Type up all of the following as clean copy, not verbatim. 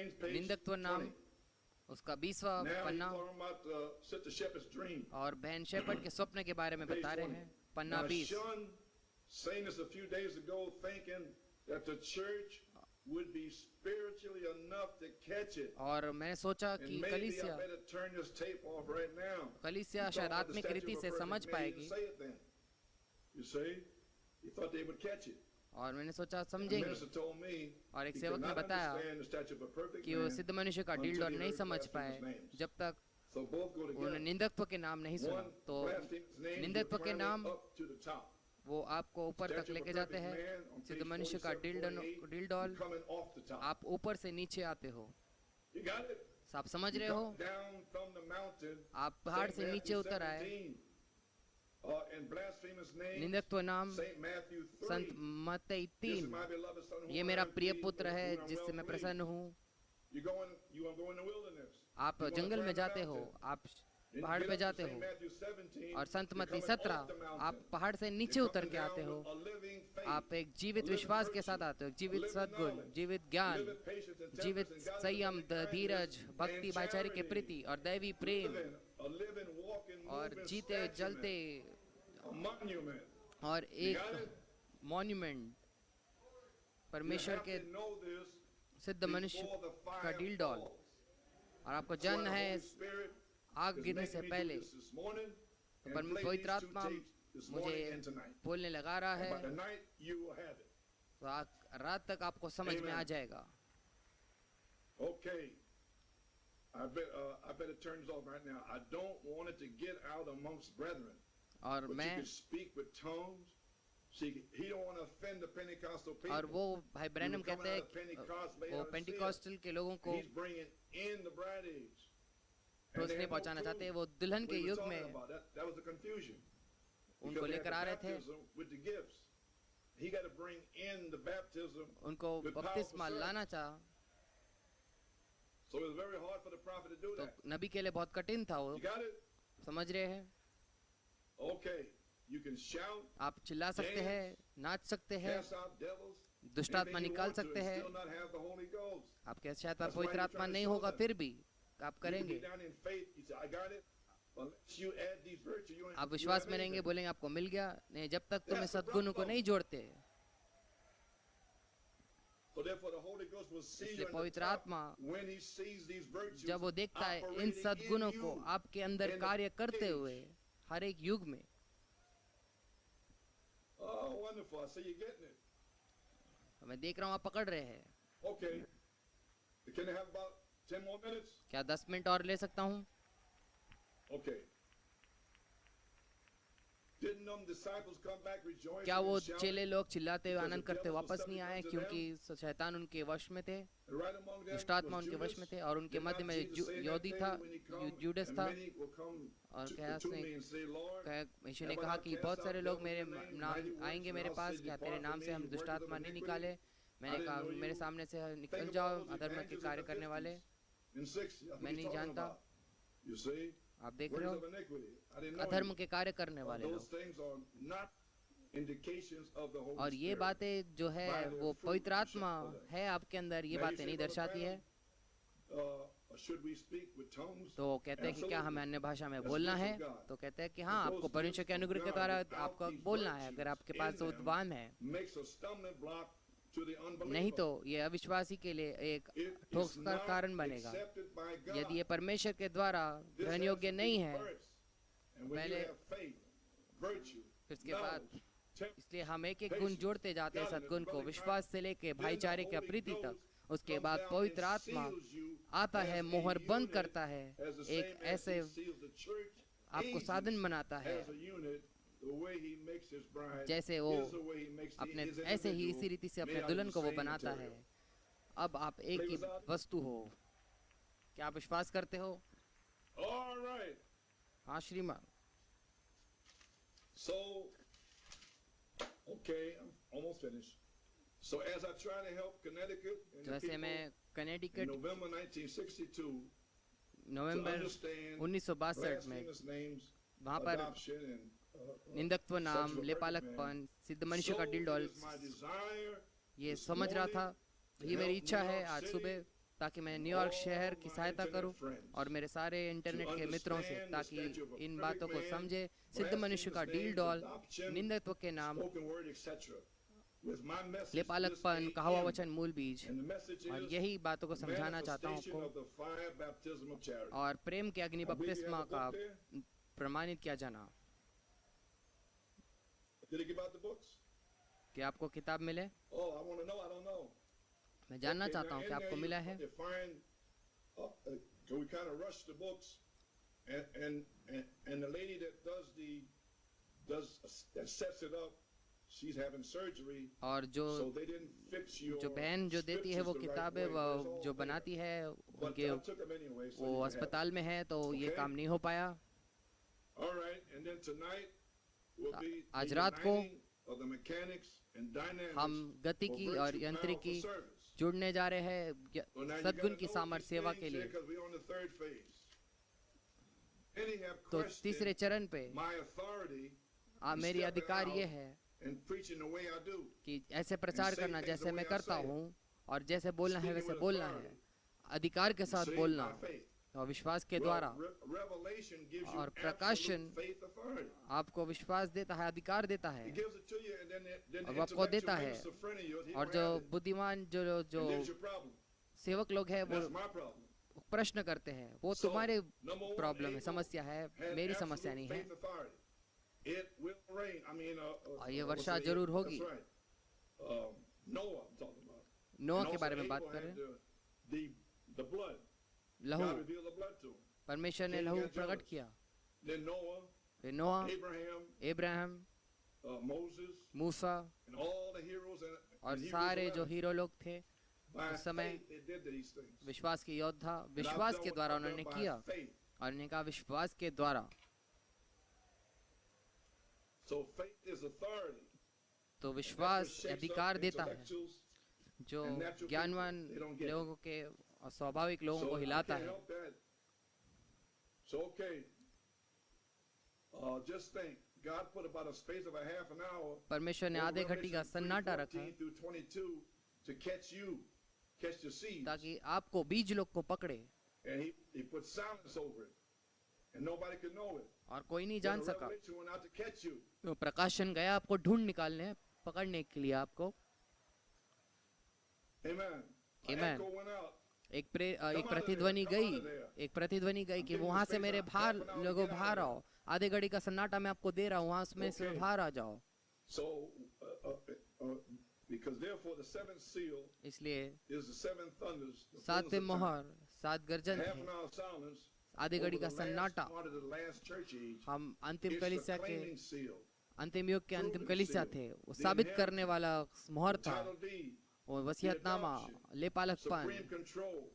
names, page निंदकत्व नाम 20. उसका 20वां Now he's Panna, talking about Sister Shepherd's dream. और बहन शेपर्ड के स्वप्न के बारे में Page बता रहे 20. हैं, पन्ना Now 20। Sean saying this a few days ago, thinking that the church would be spiritually enough to catch it. और मैंने सोचा And कि maybe I कलीसिया better turn this tape off right now. कलीसिया He शायद thought the आत्मिक statue रीति of a से perfect समझ man, he पाएगी, didn't say it then. You see? He thought they would catch it. और मैंने सोचा The समझेंगे। minister told me और एक he सेवक could ने not बताया understand the statue of a perfect कि वो man सिद्ध मनुष्य का until डील he नहीं heard समझ blasphemous पाए names. जब तक So both go उन्होंने together. निंदकत्व के नाम नहीं सुना। One तो blasphemous name, you're निंदकत्व के climbing नाम up to the top. वो आपको ऊपर तक Statue of a लेके जाते perfect हैं। man on सिद्ध page मनुष्य का 47, 48, deal doll, you're coming off the top. आप ऊपर से नीचे आते हो। You got it? आप समझ You रहे हो? come down from the mountain, आप पहाड़ St. से नीचे Matthew उतर आए। 17, and blasphemous names, निंदकत्व नाम St. Matthew 3. संत मत्ती This is 3, my beloved son whom ये I मेरा am प्रिय pleased, पुत्र with है whom I am जिससे well मैं pleased. प्रसन्न हूँ। You wanna go in the wilderness. आप You wanna जंगल में climb the जाते हो, mountain. आप Then you पहाड़ get पे up to जाते St. हो, Matthew 17, और संत you're मत्ती coming 17 off the mountain. आप पहाड़ से नीचे You're उतर coming के आते down हो। with a living faith, आप एक a जीवित living विश्वास के साथ virtue, आते हो, a जीवित living सद्गुण, knowledge, जीवित a ज्ञान, living patience and जीवित temperance and godliness संयम, and kindness धीरज, and भक्ति, भाईचारे के charity. प्रति और दैवी प्रेम, A living, walking, और moving जीते जलते statuette, a monument. और You got एक it? मॉन्यूमेंट You परमेश्वर have के to know this सिद्ध मनुष्य before the का fire डील डॉल, falls. और आपको That's why जानना the है Holy Spirit आग is गिरने making से me do पहले। this morning तो and play पवित्र these two आत्मा tapes this morning मुझे and tonight. बोलने लगा रहा And by है, tonight you will have it. तो रात तक आपको समझ में आ Amen. जाएगा। Okay. I better turn this off right now. I don't want it to get out amongst brethren. और But you मैं can speak with tongues. See, he don't want to offend the Pentecostal people. और वो भाई Branham कहते हैं वो Pentecostal के लोगों को He's bringing in the bride age. ठोस नहीं पहुंचाना चाहते। वो दुल्हन के युग में that was the confusion. उनको Because they had लेकर आ the रहे थे, baptism with the gifts. He got to bring in the baptism उनको with बपतिस्मा powerful लाना service. चाहा। So it was very hard for the prophet to do तो that. नबी के लिए बहुत कठिन था वो, You got it? समझ रहे हैं? Okay. You can shout, आप चिल्ला सकते हैं, नाच सकते हैं, cast out devils, दुष्ट आत्मा anything you निकाल want to, सकते and हैं। still not have the Holy Ghost. आपके शायद That's पवित्र why you're आत्मा trying to नहीं show होगा, them. फिर भी आप You can करेंगे। be down in faith. You say, I got it. Unless you add these virtues, you ain't- आप you विश्वास don't में have रहेंगे, anything. बोलेंगे आपको मिल गया नहीं, जब तक तुम्हें That's the सद्गुणों को problem. नहीं जोड़ते। So therefore, the Holy Ghost will see इसलिए you in the पवित्र top आत्मा when He sees these virtues जब वो देखता है इन operating in सद्गुणों को you. आपके अंदर in the कार्य करते age. हुए हर एक युग में। Oh, wonderful! I see you getting it. मैं देख रहा हूँ आप पकड़ रहे हैं। Okay. Can I have about 10 more minutes? क्या 10 मिनट और ले सकता हूँ? Okay. Didn't them disciples come back rejoicing क्या वो and shouting? चेले लोग चिल्लाते हुए because आनंद the करते devils वापस were नहीं आए subject to क्योंकि शैतान उनके वश में थे, And right among them दुष्ट was आत्मा उनके वश Judas. में थे, और उनके Did not मध्य में Jesus say in that यहूदी day था, when he come, जुडस and था। many will come और to कैस ने me and say, Lord, यीशु ने have I कहा not कि cast बहुत out सारे लोग devils मेरे in your name, नाम mighty works, आएंगे and मेरे I'll पास, say, क्या depart तेरे from नाम me, से हम you दुष्ट workers of आत्मा नहीं iniquity. निकाले। मैंने I कहा didn't know मेरे you. सामने से निकल Think जाओ about those अधर्म के evangelists कार्य in the करने वाले। 50s and 60s. That's what मैं he's नहीं talking जानता, about. You see? आप देख रहे Workers हो of iniquity. I didn't know अधर्म you. के कार्य करने वाले Those लोग। things are not indications of the Holy और ये Spirit. बातें जो है By their वो fruit पवित्र you shall आत्मा know them. है आपके अंदर, ये Now you बातें say, नहीं Brother दर्शाती है। Branham, should we speak with tongues? तो कहते हैं कि क्या हमें अन्य भाषा में That's बोलना gift है? of God. तो कहते हैं कि हाँ, Those आपको परमेश्वर के gifts of अनुग्रह के God द्वारा without आपको these बोलना है। अगर virtues आपके in पास them उद्वान है, makes a stumbling block to the unbeliever. नहीं तो ये अविश्वासी के लिए एक It ठोस is का not कारण बनेगा। accepted by God. यदि ये परमेश्वर के द्वारा This ग्रहण has योग्य to नहीं be है, first. And when you पहले have faith, virtue, फिर इसके बाद knowledge, temperance, इसलिए हम एक एक गुण जोड़ते जाते हैं सद्गुण को, विश्वास से लेके भाईचारे के प्रीति तक। उसके बाद पवित्र आत्मा आता है, मोहर बंद करता है, एक ऐसे आपको साधन बनाता है जैसे वो अपने ऐसे ही इसी रीति से अपने दुल्हन को वो बनाता है। अब आप एक ही वस्तु हो। क्या आप विश्वास करते हो? हाँ श्रीमान। So, okay, I'm almost finished. So as I try to help Connecticut and the जैसे people मैं in Connecticut November 1962 to November understand 1962 में blasphemous names, वहाँ पर adoption and निंदकत्व नाम, sexual लेपालकपन, सिद्ध मनुष्य का so डिल डॉल, it is my desire ये this समझ रहा था। morning ये to मेरी help इच्छा New है York आज City सुबह ताकि मैं न्यूयॉर्क शहर की सहायता करूं और मेरे सारे इंटरनेट के मित्रों से, ताकि इन बातों को समझे। सिद्ध मनुष्य का डील डॉल, निंदत्व के नाम, लेपालकपन, कहा हुआ वचन, मूल बीज, और यही बातों को समझाना चाहता हूँ आपको। और प्रेम के अग्नि बपतिस्मा का प्रमाणित किया जाना। क्या आपको किताब मिले? मैं जानना चाहता हूँ कि आपको मिला है। और जो बहन जो देती है वो किताबें जो बनाती है, उनके वो अस्पताल में है, तो ये काम नहीं हो पाया। आज रात को हम गतिकी और यांत्रिकी जुड़ने जा रहे हैं सद्गुण की सामर्थ सेवा के लिए। तो तीसरे चरण पे मेरी अधिकार ये है कि ऐसे प्रचार करना जैसे मैं करता हूँ, और जैसे बोलना है वैसे बोलना है, अधिकार के साथ बोलना और विश्वास के द्वारा। और प्रकाशन आपको विश्वास देता है, अधिकार देता है, और वो आपको देता है। और जो बुद्धिमान जो सेवक लोग हैं वो प्रश्न करते हैं, वो तुम्हारे प्रॉब्लम है, समस्या है, मेरी समस्या नहीं है। और ये वर्षा जरूर होगी। नोआ के बारे में बात करें, लहू, परमेश्वर ने लहू प्रकट किया। फिर नोआ, इब्राहिम, मूसा और सारे जो हीरो लोग थे उस समय, विश्वास के योद्धा, विश्वास के द्वारा उन्होंने किया। और उन्होंने कहा विश्वास के द्वारा। तो विश्वास अधिकार देता है जो ज्ञानवान लोगों के और स्वाभाविक लोगों को हिलाता है। परमेश्वर ने आधे घंटे का सन्नाटा रखा ताकि आपको, बीज लोग को पकड़े, और कोई नहीं जान सका। तो प्रकाशन गया आपको ढूंढ निकालने, पकड़ने के लिए आपको। आमीन। एक प्रतिध्वनि गई कि वहां से मेरे लोगों बाहर आओ। आधे घड़ी का सन्नाटा मैं आपको दे रहा हूँ, वहां में से बाहर आ जाओ। इसलिए सातवें मोहर, 7 गर्जन थे, आधे घड़ी का सन्नाटा। हम अंतिम कलीसिया के, अंतिम युग के अंतिम कलीसिया थे। वो साबित करने वाला मोहर था, वो वसीयतनामा, लेपालकपन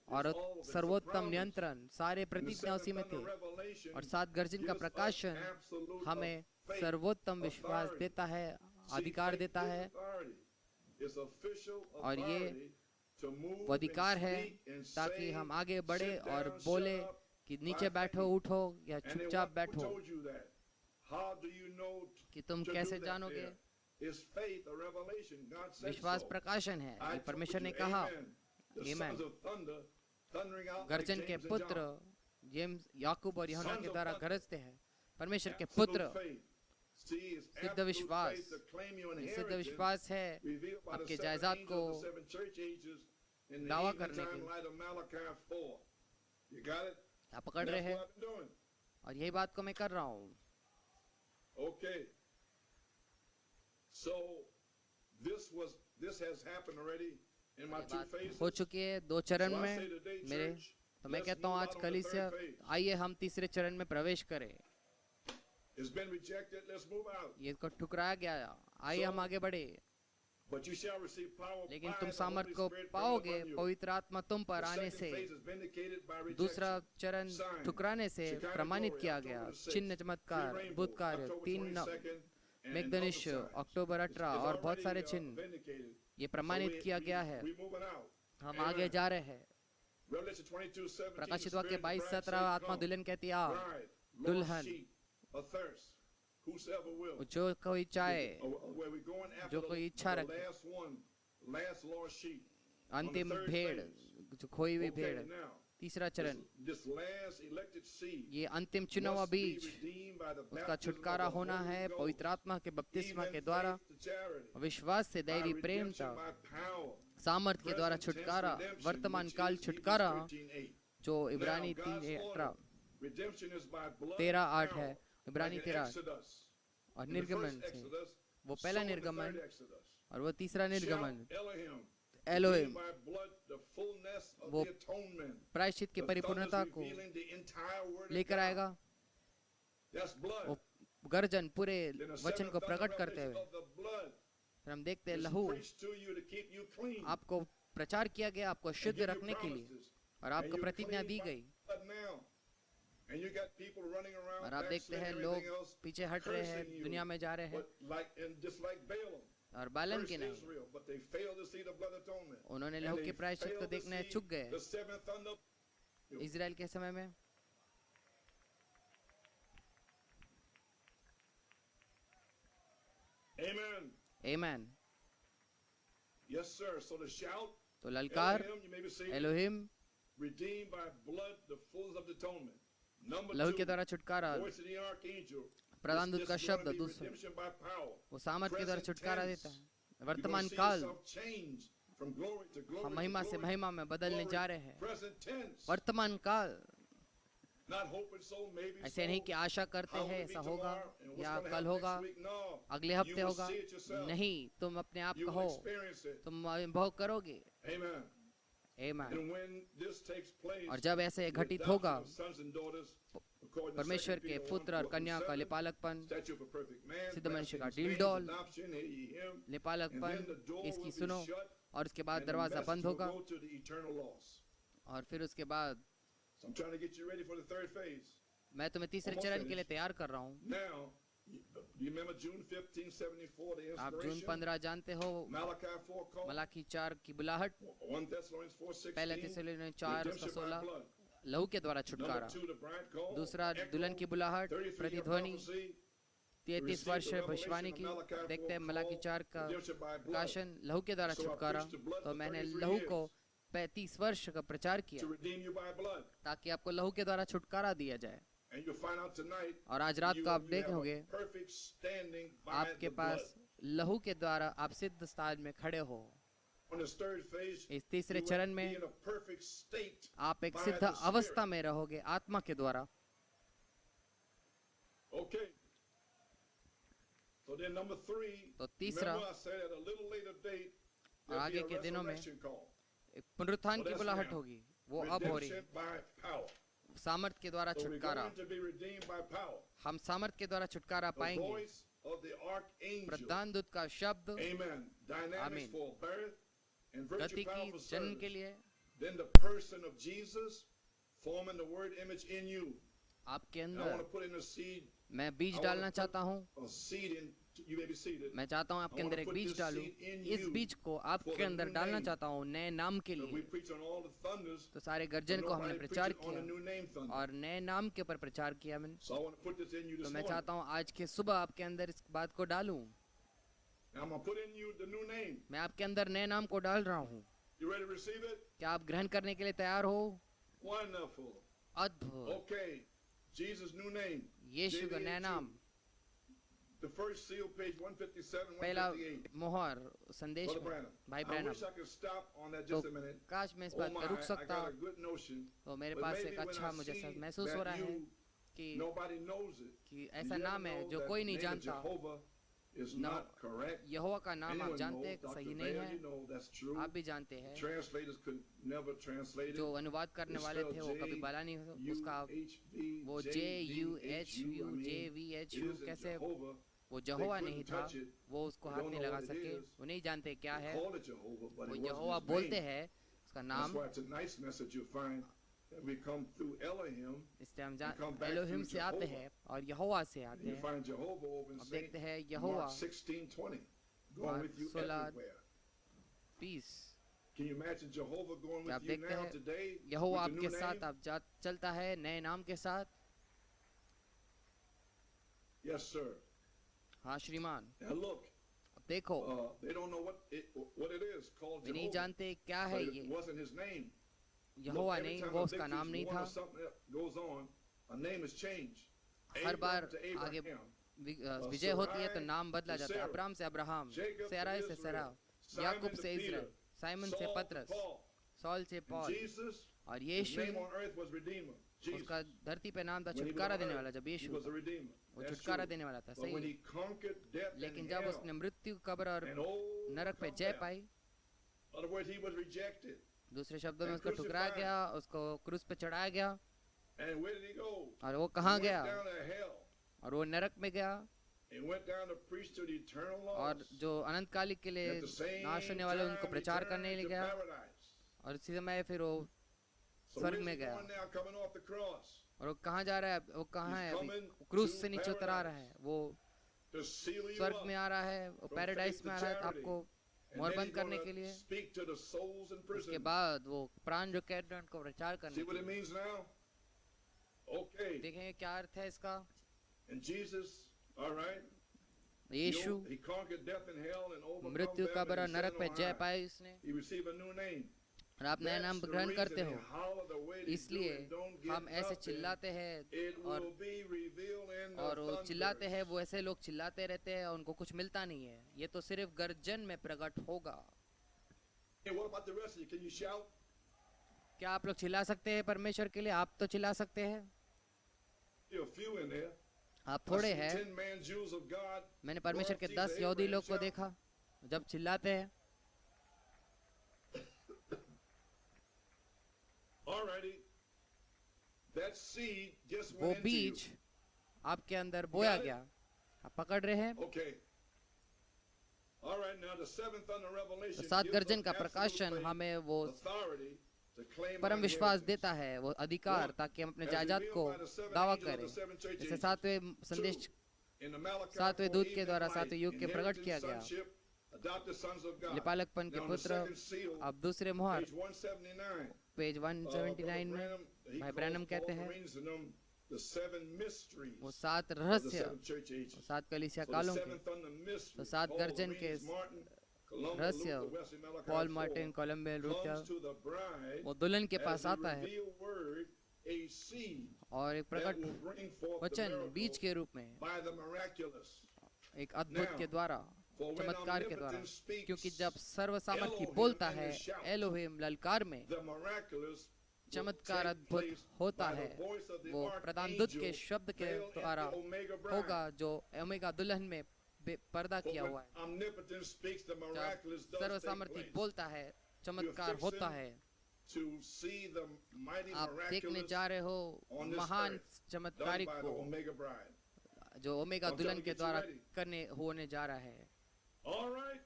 और सर्वोत्तम नियंत्रण, सारे प्रतिज्ञा उसी में थे। और 7 गर्जन का प्रकाशन हमें सर्वोत्तम विश्वास देता है, अधिकार देता है। और ये वो अधिकार है ताकि हम आगे बढ़े और बोले कि नीचे बैठो, उठो या चुपचाप बैठो। कि तुम कैसे जानोगे? विश्वास प्रकाशन है। ये परमेश्वर ने कहा। आमीन। गर्जन के पुत्र जेम्स, याकूब और यूहन्ना के द्वारा गरजते हैं। परमेश्वर के पुत्र, सिद्ध विश्वास, सिद्ध विश्वास है आपके जायदाद को दावा करने के लिए। आप पकड़ रहे हैं, और यही बात को मैं कर रहा हूँ। हो चुकी है 2 चरण में मेरे। तो मैं कहता हूँ आज कलीसिया, आइए हम तीसरे चरण में प्रवेश करें। ये को ठुकराया गया, आइए हम आगे बढ़े। लेकिन तुम सामर्थ को पाओगे पवित्र आत्मा तुम पर आने से। दूसरा चरण ठुकराने से प्रमाणित किया गया। चिन्ह, चमत्कार, अद्भुत कार्य, 3 मेघदनिश, अक्टूबर 18 और बहुत सारे चिन्ह ये प्रमाणित किया गया है। हम आगे जा रहे हैं। प्रकाशित वाक्य 22:17 आत्मा दुल्हन कहती आ, दुल्हन, जो कोई चाहे, जो कोई इच्छा रखे। on the अंतिम third भेड़, phase. जो खोई हुई Okay, भेड़, now, तीसरा चरण, this last elected seed ये अंतिम चुनावा must be बीज, redeemed by the उसका baptism of छुटकारा the होना Holy है Ghost, पवित्र आत्मा के बपतिस्मा even के द्वारा, faith to charity, विश्वास से by दैवी प्रेम redemption तक, by power, सामर्थ के द्वारा present tense छुटकारा, redemption, वर्तमान which काल is छुटकारा, Hebrews 13:8. जो Now, इब्रानी God's 13:18 order, redemption is by blood 13:8 power, है, इब्रानी like in 13:8, Exodus. और In the निर्गमन first से, Exodus, वो so पहला in the निर्गमन third Exodus. और वो तीसरा निर्गमन, Shout Elohim, Elohim, redeemed by blood, the fullness of वो the atonement. प्रायश्चित की The परिपूर्णता thunders को revealing the entire word of लेकर God. आएगा, That's blood. वो गर्जन पूरे Then the वचन seventh को thunder प्रकट करते revelation हुए, of the blood फिर हम देखते हैं is लहू preached to you to keep you clean. आपको प्रचार किया गया, आपको and शुद्ध give you रखने के लिए, promises. और And आपको you're प्रतिज्ञा clean दी by गई, blood now. And you got people running around और आप देखते backsliding हैं and लोग everything else, पीछे हट रहे हैं, cursing you. दुनिया में जा रहे हैं, But and just like Balaam, और बालन cursed की नहीं, Israel, but they failed to see the blood atonement. उन्होंने And लहू they के प्रायश्चित को failed to देखने see चूक गए। the seventh thunder. इजराइल के समय में Amen. Amen, Yes, sir. So the shout, तो ललकार, Elohim, you may be seated, Elohim, redeemed by blood, the fullness of the atonement. Number लहू के 2, द्वारा छुटकारा, voice of the archangel. प्रधान दूत This का is going शब्द to be दूसरा, redemption by power. वो सामर्थ के द्वारा Present छुटकारा tense. देता है, You're gonna वर्तमान see काल, yourself change from glory to glory हम to महिमा से glory. महिमा में बदलने Glory. जा रहे हैं, Present tense. वर्तमान काल, Not hoping so, maybe ऐसे so. नहीं कि आशा करते How will हैं it be ऐसा होगा tomorrow? And what's या gonna कल happen होगा, next week? No. अगले You हफ्ते will होगा, see it yourself. नहीं, तुम अपने आप You will कहो, experience it. तुम अनुभव करोगे, Amen. Amen, And when this takes place, और जब ऐसे the घटित adoption होगा, of sons and daughters, according to परमेश्वर 2 के Peter पुत्र और 1, कन्या का 7, लिपालकपन, statue of a perfect man, सिद्ध मनुष्य का blasphemy, deal-doll, adoption, hear ye him, and लिपालकपन, then the door will इसकी be सुनो, shut, और उसके बाद and the दरवाजा message बंद will होगा, go to the eternal loss. और फिर उसके बाद So I'm trying to get you ready for the third phase. मैं तुम्हें तीसरे Almost चरण के लिए finished. तैयार कर रहा हूँ। Now, you remember June 15, 74, the आप जून inspiration? 15 जानते हो, Malachi 4 call, मलाकी 4 की बुलाहट, 1 Thessalonians 4, पहले 16, थिस्सलुनीके 4 उसका redemption by 16, blood. लहू के द्वारा Number छुटकारा, 2, the bride call, दूसरा echo, दुल्हन की बुलाहट, 33-year प्रतिध्वनि, prophecy, 33 वर्ष भविष्यवाणी की, देखते हैं मलाकी 4 का redemption by blood. प्रकाशन, लहू के द्वारा So I छुटकारा, preached the blood तो for मैंने 33 लहू years. को 35 वर्ष का प्रचार किया, To redeem you by blood. ताकि आपको लहू के द्वारा छुटकारा दिया जाए, And you'll find out tonight, और आज रात you, को आप you have a देखोगे, perfect standing by आपके the पास blood. लहू के द्वारा आप सिद्ध स्थान में खड़े हो। On this third phase, इस तीसरे you will चरण be में in a perfect state आप एक by सिद्ध the Spirit. अवस्था में रहोगे आत्मा के द्वारा। Okay. So then number 3, तो तीसरा, remember I said at a little later date, और there'll be आगे a के दिनों में resurrection call. एक पुनरुत्थान की that's बुलाहट now. होगी, वो अब हो रही Redemption by power. सामर्थ के द्वारा So we're छुटकारा, going to be redeemed by power. हम सामर्थ के द्वारा छुटकारा The पाएंगे। voice of the archangel. प्रधान दूत का शब्द, Amen. Dynamics Amen. for birth and virtue गति power की for जन्म service. के लिए, Then the person of Jesus forming the word image in you. आपके And I want to अंदर put in a seed, मैं बीज I डालना wanna चाहता हूँ, a seed in, you may be seated. मैं चाहता हूँ आपके I wanna अंदर एक put बीज this डालूं, seed in इस you बीज को for आपके the अंदर new डालना name. चाहता हूँ नए नाम के But we लिए। preach on all the thunders, तो सारे but गर्जन को हमने nobody प्रचार preaches on the किया new name thunder. और नए नाम के ऊपर प्रचार किया मैंने। So I want to put this in you तो this मैं morning. चाहता हूँ आज के सुबह आपके अंदर इस बात को डालूं। Now I'm going to put in you the new name. मैं आपके अंदर नए नाम को डाल रहा हूँ। You ready to receive it? क्या आप ग्रहण करने के लिए तैयार हो? Wonderful. अद्भुत, Okay. Jesus' new name. यीशु का नया नाम, The first seal, page 157, पहला 158. मोहर संदेश Brother में, Branham. भाई I Branham. wish I could stop on that तो just a minute. काश मैं इस Oh बात my, पर रुक I सकता, got a good notion. तो मेरे But पास maybe एक when अच्छा I मुझे see महसूस हो that रहा है you, कि nobody knows it. कि Did ऐसा you ever नाम है know जो that कोई नहीं name of जानता। Jehovah is No. not correct? यहोवा का नाम आप Anyone जानते knows, हैं कि Dr. सही नहीं Vail, है, you know that's true. आप भी जानते हैं। Translators could never translate it. जो अनुवाद करने It's वाले थे वो spelled कभी बाला नहीं हो उसका, J-U-H-V, वो J-V-H-U. I mean, JUHU it isn't कैसे, Jehovah. वो यहोवा couldn't नहीं था, touch it. वो उसको They हाथ don't नहीं know लगा what it सके, is. वो नहीं जानते क्या They है, called it Jehovah, but वो it wasn't यहोवा his बोलते name. हैं, उसका That's नाम। why it's a nice message you'll find that we come through Elohim. इसलिए हम We come back Elohim through से आते Jehovah. हैं और यहोवा से And आते you हैं। find Jehovah over in अब Saint देखते हैं यहोवा Mark 16:20, going Mark with you 16, everywhere. Peace. Can you imagine Jehovah going क्या आप with you देखते now हैं today Jehovah with the new आपके साथ name? अब चलता है नए नाम के साथ? Yes, sir. हाँ श्रीमान। Now look, अब देखो, They don't know what it is called वे नहीं Jehovah. जानते क्या है But ये। it wasn't his name. Jehovah Every नहीं, time वो a उसका victory नाम is नहीं won था। or something else goes on, a name is changed. Her Abram bar to आगे Abraham. विजय होती है तो नाम बदला to जाता है। Sarah, अब्राहम से अब्राहम, Jacob to सैराई से Israel, सरा, Simon याकूब to से Peter, इस्राएल, साइमन से Saul to पतरस, Paul. सॉल से And पॉल। Jesus, और his यीशु, name on earth was Redeemer. Jesus. उसका धरती पे नाम था When he was छुटकारा on देने earth, वाला। जब he यीशु was a था, redeemer. वो That's छुटकारा true. देने वाला था, But when सही he है। conquered death लेकिन and जब hell, उसने मृत्यु, कब्र और and नरक पे overcome जय death, pi, in other words, he was rejected. दूसरे शब्दों में And उसको ठुकराया crucified. गया, उसको क्रूस पे चढ़ाया गया। And where did he go? और वो He कहाँ went गया? down to hell. और वो नरक में गया, He went down to preach to the eternal और lost. जो अनंत कालिक के लिए At the same नाश होने वाले उनको time, he प्रचार turned करने ले to गया। paradise. और इसी समय फिर वो So स्वर्ग where's में he गया। going now, coming off the cross? और वो कहाँ जा रहा है? वो कहाँ है He's अभी? coming क्रूस to से नीचे उतर आ रहा है, वो To seal you स्वर्ग up. में आ रहा है, वो from पैराडाइस faith में to आ रहा है charity. आपको And मोहर then बंद he's करने gonna के लिए। speak to the souls in उसके prison. बाद वो प्राण जो कैद हैं उनको प्रचार करने See के what it लिए। means now? Okay. देखेंगे क्या अर्थ है इसका। And Jesus, all right. Yeshu He conquered death and hell and overcome मृत्यु, them, कब्र और and he नरक sat पे on जय high. पाई उसने, He received a new name. और आप नया नाम That's the ग्रहण reason करते they हो। holler the way they do इसलिए and don't get हम ऐसे nothing. चिल्लाते हैं, It और will be revealed in the और वो चिल्लाते thunders. हैं, वो ऐसे लोग चिल्लाते रहते हैं और उनको कुछ मिलता नहीं है। ये तो सिर्फ गर्जन में प्रकट होगा। Hey, what about the rest of you? Can you shout? क्या आप लोग चिल्ला सकते हैं परमेश्वर के लिए? आप तो चिल्ला सकते हैं, There are a few in there. आप I थोड़े see हैं। 10-man Jews of God. मैंने परमेश्वर के God 10 sees यहूदी Abraham लोग को shout. देखा जब चिल्लाते हैं। Alrighty. That seed just वो went into you. बीज आपके अंदर बोया got it? गया। आप पकड़ रहे हैं? Okay. All right, now the seventh under Revelation तो सात gives गर्जन us का absolute प्रकाशन faith, हमें वो authority to claim परम our विश्वास inheritance. देता है, वो अधिकार, ताकि हम अपने As जायदाद revealed को by the seven दावा angels of करें। the seven church जैसे ages. सातवें संदेश, Two, in the Malachi सातवें 4 दूत के evening द्वारा light, सातवें युग के प्रकट किया inheritance, गया। sonship, adopted sons of God. लिपालकपन के Now, the पुत्र। second seal, अब दूसरे मोहर, page 179. पेज 179 में Branham, he भाई calls ब्रैनम कहते Paul हैं, Marines and them the seven mysteries वो सात of the रहस्य, seven church ages. सात कलीसिया So the कालों के seventh under mystery, तो सात Paul गर्जन Marines, के Martin, Columba, रहस्य, Luther, Wesley, Malachi Paul 4, Martin, Columbia, Luther, comes to the bride वो दुल्हन के as पास a आता है revealed word, a seed और एक that प्रकट will bring forth the वचन बीज miracle के रूप में, by the miraculous. एक अद्भुत Now, के द्वारा, For when चमत्कार के द्वारा। omnipotence speaks, क्योंकि जब सर्वसामर्थी Elohim बोलता in है, the shout, एलोहिम ललकार में, the miraculous will चमत्कार take अद्भुत place होता by the है। voice of the वो प्रधान दूत के archangel शब्द के veiled in द्वारा the Omega bride. होगा, जो ओमेगा दुल्हन में पर्दा For किया when हुआ है। omnipotence speaks, the जब miraculous does take सर्वसामर्थी place. बोलता है, चमत्कार होता है। To see the mighty आप देखने miraculous जा रहे हो on this महान earth done चमत्कारिक by the को, Omega bride. जो ओमेगा I'm दुल्हन trying to के get you द्वारा ready. करने होने जा रहा है। All right.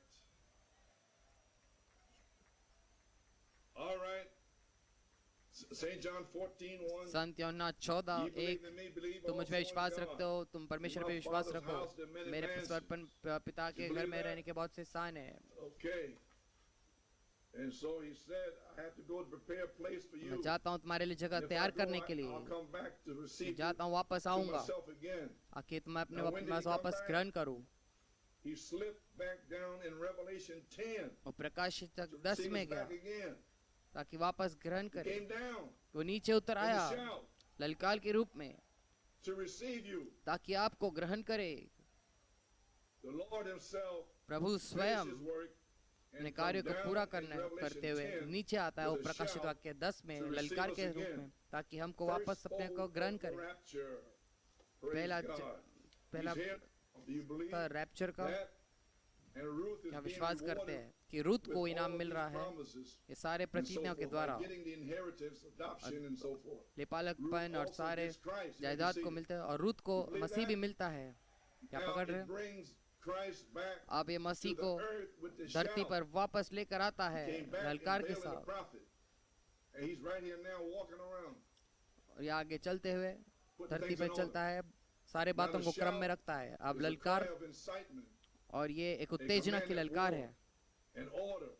All right. St. John 14:1. संत यूहन्ना 14:1, तुम मुझ में विश्वास रखते हो, तुम परमेश्वर पे विश्वास रखो। मेरे स्वर्गपन पिता के घर में रहने के बहुत से स्थान हैं। Okay. And so he said, I have to go to prepare a place for you. मैं जाता हूँ तुम्हारे लिए जगह If I तैयार go, करने के I'll लिए। come back to receive you जाता हूँ, वापस to आऊंगा, myself again. आखिर मैं अपने Now, when did pass he come वापस back? ग्रहण करूँ। He slipped back down in Revelation 10 और प्रकाशित to 10 receive में us गया back again. ताकि वापस ग्रहण He करे। came down वो नीचे उतर in आया the shout ललकार के रूप में, to receive you. ताकि आपको ग्रहण करे। The Lord himself Prabhu finished स्वयं his work and अपने come कार्य को down पूरा in करने Revelation करते हुए 10 नीचे आता है वो with a प्रकाशित shout वाक्य 10 में to receive ललकार us के रूप again. में, ताकि हमको First वापस अपने को spoke ग्रहण of the करे। rapture. Praise पहला God. पहला He's here. Do you believe का रैप्चर का that? And Ruth is क्या being विश्वास करते rewarded हैं कि रूत with को all इनाम of मिल these रहा है promises ये सारे and so प्रतिज्ञाओं के forth, द्वारा, by getting the inheritance, adoption, and so forth. लेपालकपन और Ruth also सारे gets Christ and जायदाद को receives. मिलते हैं, और रूत को You believe मसीह that? भी मिलता है। क्या Now पकड़ रहे it हैं? brings Christ back आप ये मसीह to को the earth with the धरती shout. पर वापस लेकर आता है Came back in ललकार के Balaam the साथ, prophet. And he's right here now walking around. और ये आगे चलते हुए Putting धरती things पर in order. चलता है, सारे Now बातों the को क्रम shout में रखता है। अब is a ललकार, cry of incitement और ये एक उत्तेजना की ललकार है and order.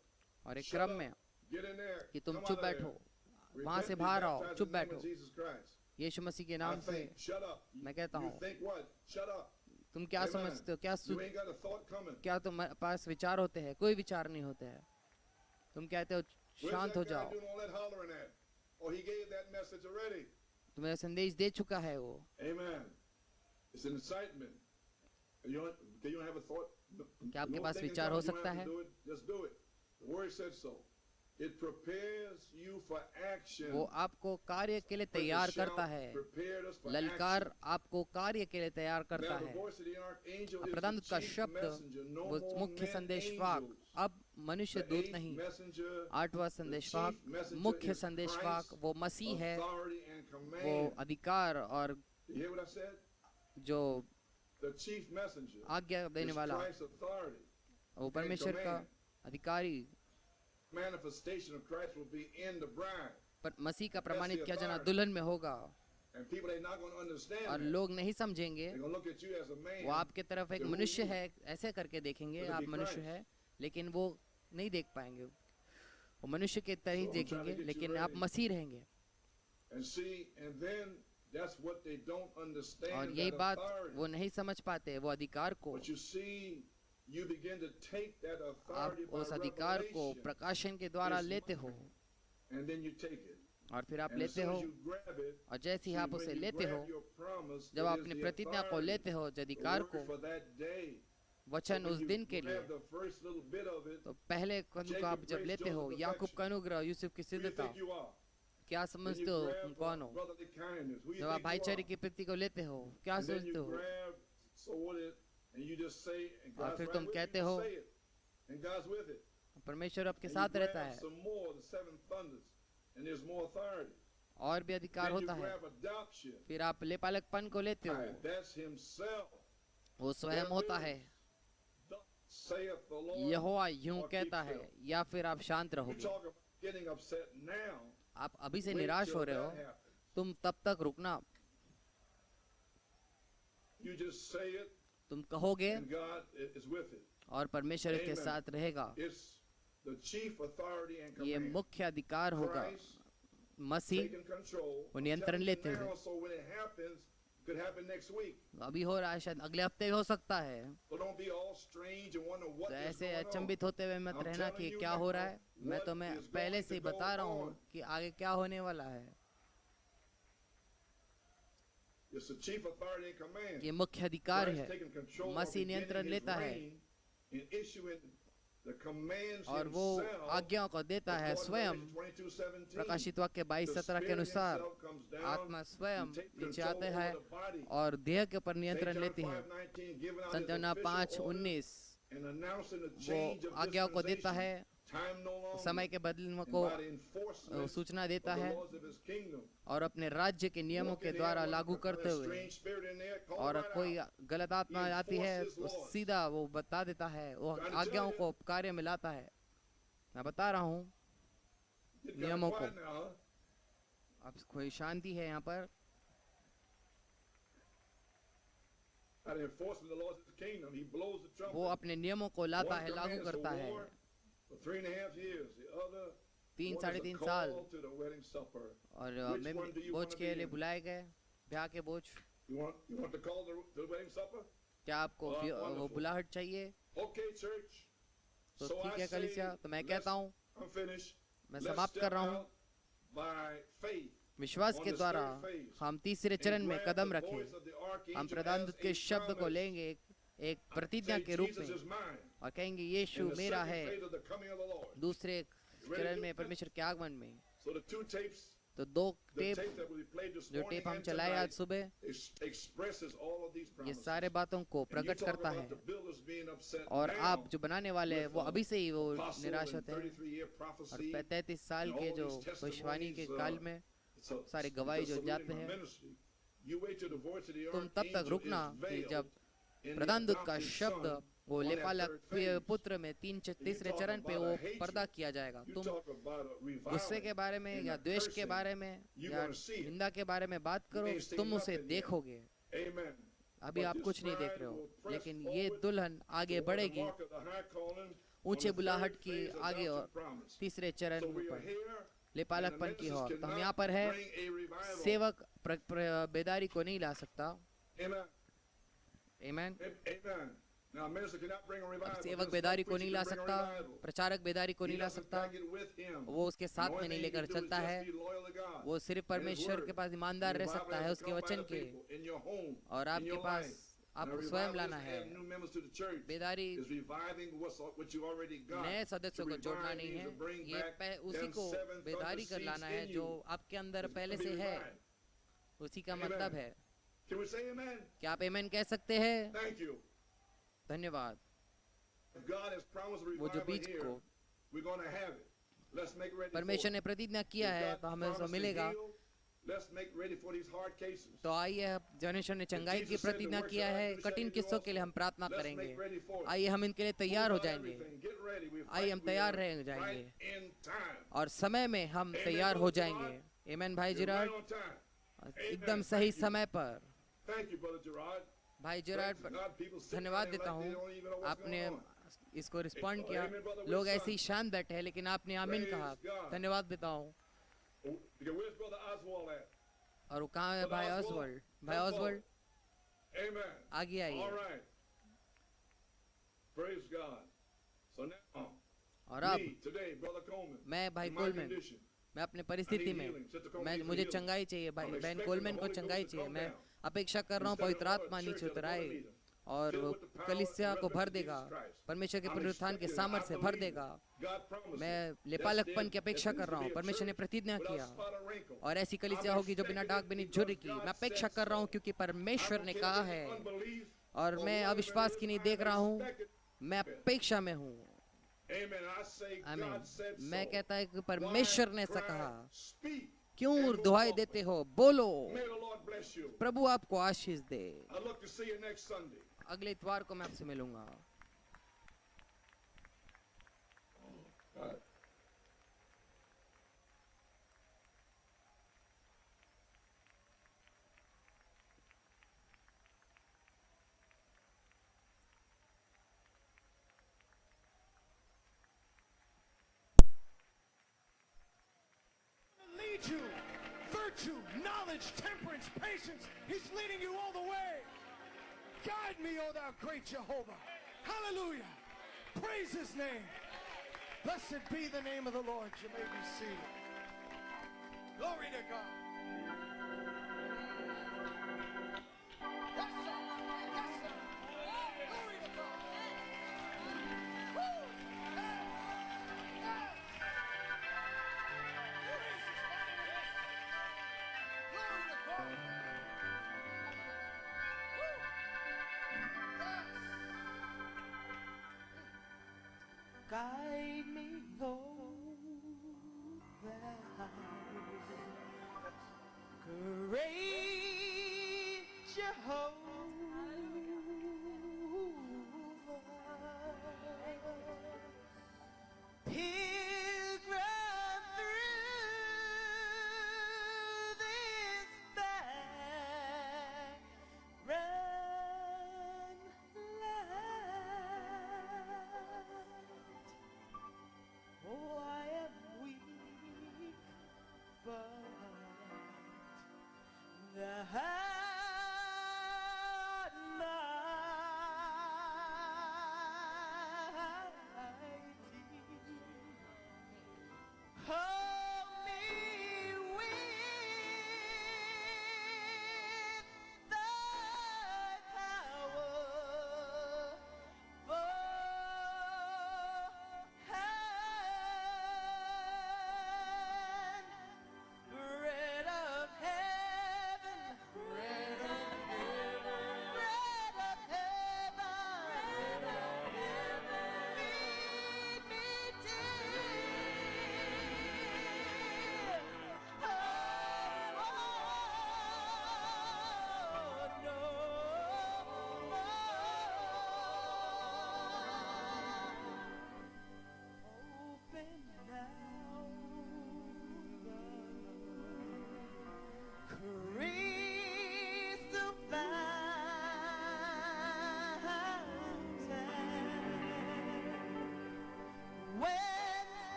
और एक Shut क्रम up. में Get in there. कि तुम Come चुप out of there. बैठो, वहां Repent, से be बाहर आओ, baptized चुप in the name बैठो। of Jesus Christ. यीशु मसीह के I नाम से think, shut up. मैं कहता You हूँ, think what? Shut up. तुम क्या Amen. समझते हो, क्या You ain't got a thought coming. क्या तुम्हारे पास विचार होते हैं? कोई विचार नहीं होते हैं। तुम कहते हो Where's शांत हो that guy जाओ। doing all that hollering at? Oh, he gave that message already. तुम्हें संदेश दे चुका है वो। Amen. It's an incitement. You don't have a thought. क्या आपके You don't pass think it's विचार हो coming, you don't सकता have है? to do it. Just do it. The word said so. It prepares you for action. वो आपको कार्य के लिए But the तैयार shout करता है। prepared us for ललकार action. आपको कार्य के लिए तैयार करता Now, the है। voice of the archangel is Pradhan the दूत का chief शब्द messenger. No वो more मुख्य men संदेशवाहक, angels. अब मनुष्य The दूत eighth नहीं, messenger, आठवां the संदेशवाहक, chief messenger मुख्य is संदेशवाहक Christ, वो मसीह है। authority and वो command. अधिकार और You hear what I said? जो The chief messenger आज्ञा देने is वाला, Christ's authority. वो परमेश्वर का अधिकारी। Manifestation of Christ will be in the bride. पर मसीह का प्रमाणित the किया जाना authority. दुल्हन में होगा, And people are not going to understand और that. लोग नहीं समझेंगे। They're going to look at you as a man. वो आपके तरफ एक Who मनुष्य you? है ऐसे करके देखेंगे, But to आप be मनुष्य Christ. है, लेकिन वो नहीं देख पाएंगे। वो मनुष्य के तरह ही So I'm trying to देखेंगे, get you लेकिन आप ready. मसीह रहेंगे। And see, and then that's what they don't understand. और यही that बात authority. वो नहीं समझ पाते, वो अधिकार को। But you see, you begin to take that आप authority by उस अधिकार को revelation, प्रकाशन के द्वारा It's लेते हो, and then you take it. और फिर आप And as लेते soon हो, as you grab it, और जैसे ही see, आप when उसे you लेते grab हो, your promise, जब it आप is अपनी the प्रतिज्ञा को authority, लेते हो, जो the अधिकार word को, for that day. वचन So when उस you दिन के लिए, grab the first little bit of it, तो पहले कदम को आप जब लेते हो, याकूब का अनुग्रह, यूसुफ की who do you सिद्धता, think you are? क्या When समझते you हो grab तुम कौन हो? brotherly kindness, who do you जब आप think you भाईचारे are? की प्रति को लेते हो, क्या And then सोचते you हो? grab, so what it, and you just say, and और God's फिर right तुम with कहते you, हो, you say it, and God's with it. परमेश्वर आपके And you साथ रहता grab है, some more, the seven thunders, and there's more authority. और भी अधिकार Then you होता है। grab adoption. फिर आप लेपालकपन को लेते हो, That's himself. वो स्वयं होता है। Thus saith the Lord. यहोवा यूं or कहता keep है, still. या फिर आप शांत You रहोगे। talk about getting upset now. आप अभी से Wait निराश till हो रहे that हो, happens. तुम तब तक रुकना। You just say it, तुम कहोगे and God is with it. और परमेश्वर के Amen. साथ रहेगा। It's the chief authority and ये command. मुख्य अधिकार होगा। Christ मसीह taking control. वो I'm नियंत्रण telling you लेते हुए। now, so when it happens, it could happen next week. अभी हो रहा है, शायद अगले हफ्ते भी हो सकता है। So don't be all strange and wonder what तो is ऐसे going on. अचंभित होते हुए मत I'm रहना telling कि you क्या हो रहा now है। मैं what तुम्हें is पहले going से ही to बता go रहा हूँ on. कि आगे क्या होने वाला है। It's the chief authority and command. ये मुख्य अधिकार Christ है। taking control of Masih beginning नियंत्रण his लेता है reign and issuing the commands और वो himself. आज्ञाओं को देता है according to स्वयं। Revelation 22:17. प्रकाशित वाक्य The 22:17 के Spirit अनुसार himself comes down आत्मा स्वयं and takes नीचे control आते over हैं the body. और देह के ऊपर St. नियंत्रण John लेती है। 5:19, giving out his Satna official 5:19 orders and announcing the वो change of आज्ञाओं को देता है, dispensation. Time no longer. समय के बदलने And को by the enforcement सूचना of देता the है laws of his kingdom. और अपने राज्य के नियमों के Walk in द्वारा there, लागू when करते a हुए। strange spirit in there, call और right कोई out. गलत आत्मा He आती है enforces तो laws. सीधा वो बता देता है, वो Trying to आज्ञाओं tell को you. कार्य में लाता है। मैं बता रहा हूँ, Get नियमों को। quiet now, huh? अब कोई शांति है यहाँ पर। By the enforcement of the laws of his kingdom, he blows the trumpet. वो अपने नियमों को लाता One है, लागू commands the करता है। war for 3.5 years. The other 3 one साढ़े is a 3 call साल to the wedding supper. और Which मैं one do you बोझ wanna के be लिए in? बुलाए गए, ब्याह के बोझ। You want to call to the wedding supper? क्या आपको Oh, वो wonderful. बुलाहट चाहिए? Okay, church. तो So ठीक I है say, कलीसिया, तो मैं let's- कहता हूँ, I'm finished. मैं Let's समाप्त step कर रहा हूँ। out by faith विश्वास on के this द्वारा third phase हम तीसरे and चरण में grab कदम the रखें। voice of the archangel हम प्रधान दूत as के a शब्द को promise. लेंगे एक प्रतिज्ञा Say, के रूप Jesus में is mine. और कहेंगे यीशु In the मेरा second है। phase of the coming of the Lord. दूसरे ready चरण to में do that? परमेश्वर के आगमन में So the two tapes, तो दो the tape, tape that we played this जो morning टेप हम and चलाए आज tonight, सुबह, expresses all of these ये promises. सारे बातों को And you प्रकट talk करता about है। the builders being upset और now आप जो बनाने वाले हैं with, वो अभी से ही वो apostle निराश and होते हैं। 33-year और prophecy 33 साल and के all जो these भविष्यवाणी के testimonies, काल में it's a- सारे it's गवाही a जो saluting जाते my हैं। ministry. You wait till the voice of the तुम तब तक archangel रुकना is कि veiled जब in the प्रधान दूत का adopted शब्द son वो on that लेपालक third phase. पुत्र में तीसरे चरण पे वो पर्दा किया जाएगा। You तुम talk about a revival गुस्से के बारे में and या a द्वेष के cursing. बारे में You're या gonna see it. निंदा के बारे में बात करो, You ain't seen तुम उसे nothing yet. देखोगे। Amen. अभी But आप this कुछ नहीं देख bride रहे हो, will press लेकिन ये forward दुल्हन आगे toward the बढ़ेगी mark of the high calling ऊंचे on the बुलाहट third की phase of आगे और adopted promise. तीसरे चरण So we are पर here, and the लेपालकपन की ministers ओर। तो हम cannot यहाँ पर है, bring a revival. सेवक बेदारी को नहीं ला सकता। Amen. Amen. Amen. Now, a minister cannot bring a अब revival. सेवक Just बेदारी like को नहीं preacher La can bring a सकता, revival. प्रचारक बेदारी को He नहीं ला doesn't सकता, take it with him. वो उसके The साथ only में नहीं thing he लेकर can do is चलता है, just be loyal to God वो सिर्फ and His परमेश्वर word. के पास ईमानदार रह Revival सकता has है to उसके come by वचन the के, people in your home, और in आपके your पास life. आपको And a स्वयं revival लाना is है। adding new members to the church. बेदारी Is reviving what you already got. नए To सदस्यों को जोड़ना revive नहीं means है, to bring ये back उसी them को 7 बेदारी कर thunder लाना seeds है in जो you. आपके अंदर It's पहले gonna से be है, revived. उसी का Amen. मतलब है। Can we say amen? क्या आप आमेन कह सकते हैं? Thank you. धन्यवाद। If God has promised a वो जो revival बीज here, को we're going to have it. Let's make ready for परमेश्वर it. ने प्रतिज्ञा If किया है God तो हमें उसको promised to मिलेगा। heal, let's make ready for these hard cases. तो आइए, परमेश्वर ने चंगाई की Jesus said the प्रतिज्ञा works किया that I है, do shall कठिन you do किस्सों के लिए also. हम प्रार्थना Let's करेंगे। make ready for it. आइए हम इनके लिए तैयार हो Move out जाएंगे everything. Get ready. We're आइए हम fighting. तैयार We रह are जाएंगे right in time. और समय में हम Amen, तैयार हो brother जाएंगे। आमेन भाई You're Gerard, right on time. एकदम Amen. सही Thank you. समय पर। Thank you, Brother Gerard. भाई Gerard, Praise God. People sit धन्यवाद there देता like they हूँ, don't even know what's आपने going on. इसको रिस्पॉन्ड किया। Amen, brother लोग Wilson. ऐसे ही शांत बैठे हैं, लेकिन आपने आमीन Praise कहा। God. धन्यवाद देता हूँ। Okay, where's Brother Oswald at? और वो कहाँ है भाई Brother ऑसवर्ल्ड? भाई come ऑसवर्ल्ड forward. Amen. आगे आइए। All right. Praise God. So now, और अब me today, Brother Coleman, मैं भाई in my कोलमैन, condition, मैं अपने परिस्थिति में, मुझे चंगाई चाहिए, भाई बहन कोलमैन को चंगाई चाहिए। मैं अपेक्षा कर रहा हूँ पवित्र आत्मा नीचे उतर आए और वो कलीसिया को भर देगा, परमेश्वर के पुनरुत्थान के सामर्थ्य से भर देगा। मैं लेपालकपन की अपेक्षा कर रहा हूँ। परमेश्वर ने प्रतिज्ञा किया और ऐसी कलीसिया होगी जो बिना दाग बिना झुर्री की। मैं अपेक्षा कर रहा हूँ क्योंकि परमेश्वर ने कहा है और मैं अविश्वास की नहीं देख रहा हूँ, मैं अपेक्षा में हूँ। आमीन। मैं कहता है कि परमेश्वर ने ऐसा कहा, क्यों दुहाई देते हो, बोलो, प्रभु आपको आशीष दे। अगले इतवार को मैं आपसे मिलूंगा। Lead you, virtue, knowledge, temperance, patience. He's leading you all the way. Guide me, O thou great Jehovah. Hallelujah. Praise his name. Blessed be the name of the Lord. You may be seated. Glory to God. Yes, sir. Yes, sir. Glory to God. Woo. Hey. Hey. Praise his mighty name. Glory to God. Woo. Yes. Guide me, O thou great Jehovah. Pilgrim through this barren land. Oh, I am weak, but thou art mighty. Hold me with thy powerful hand. Bread of heaven,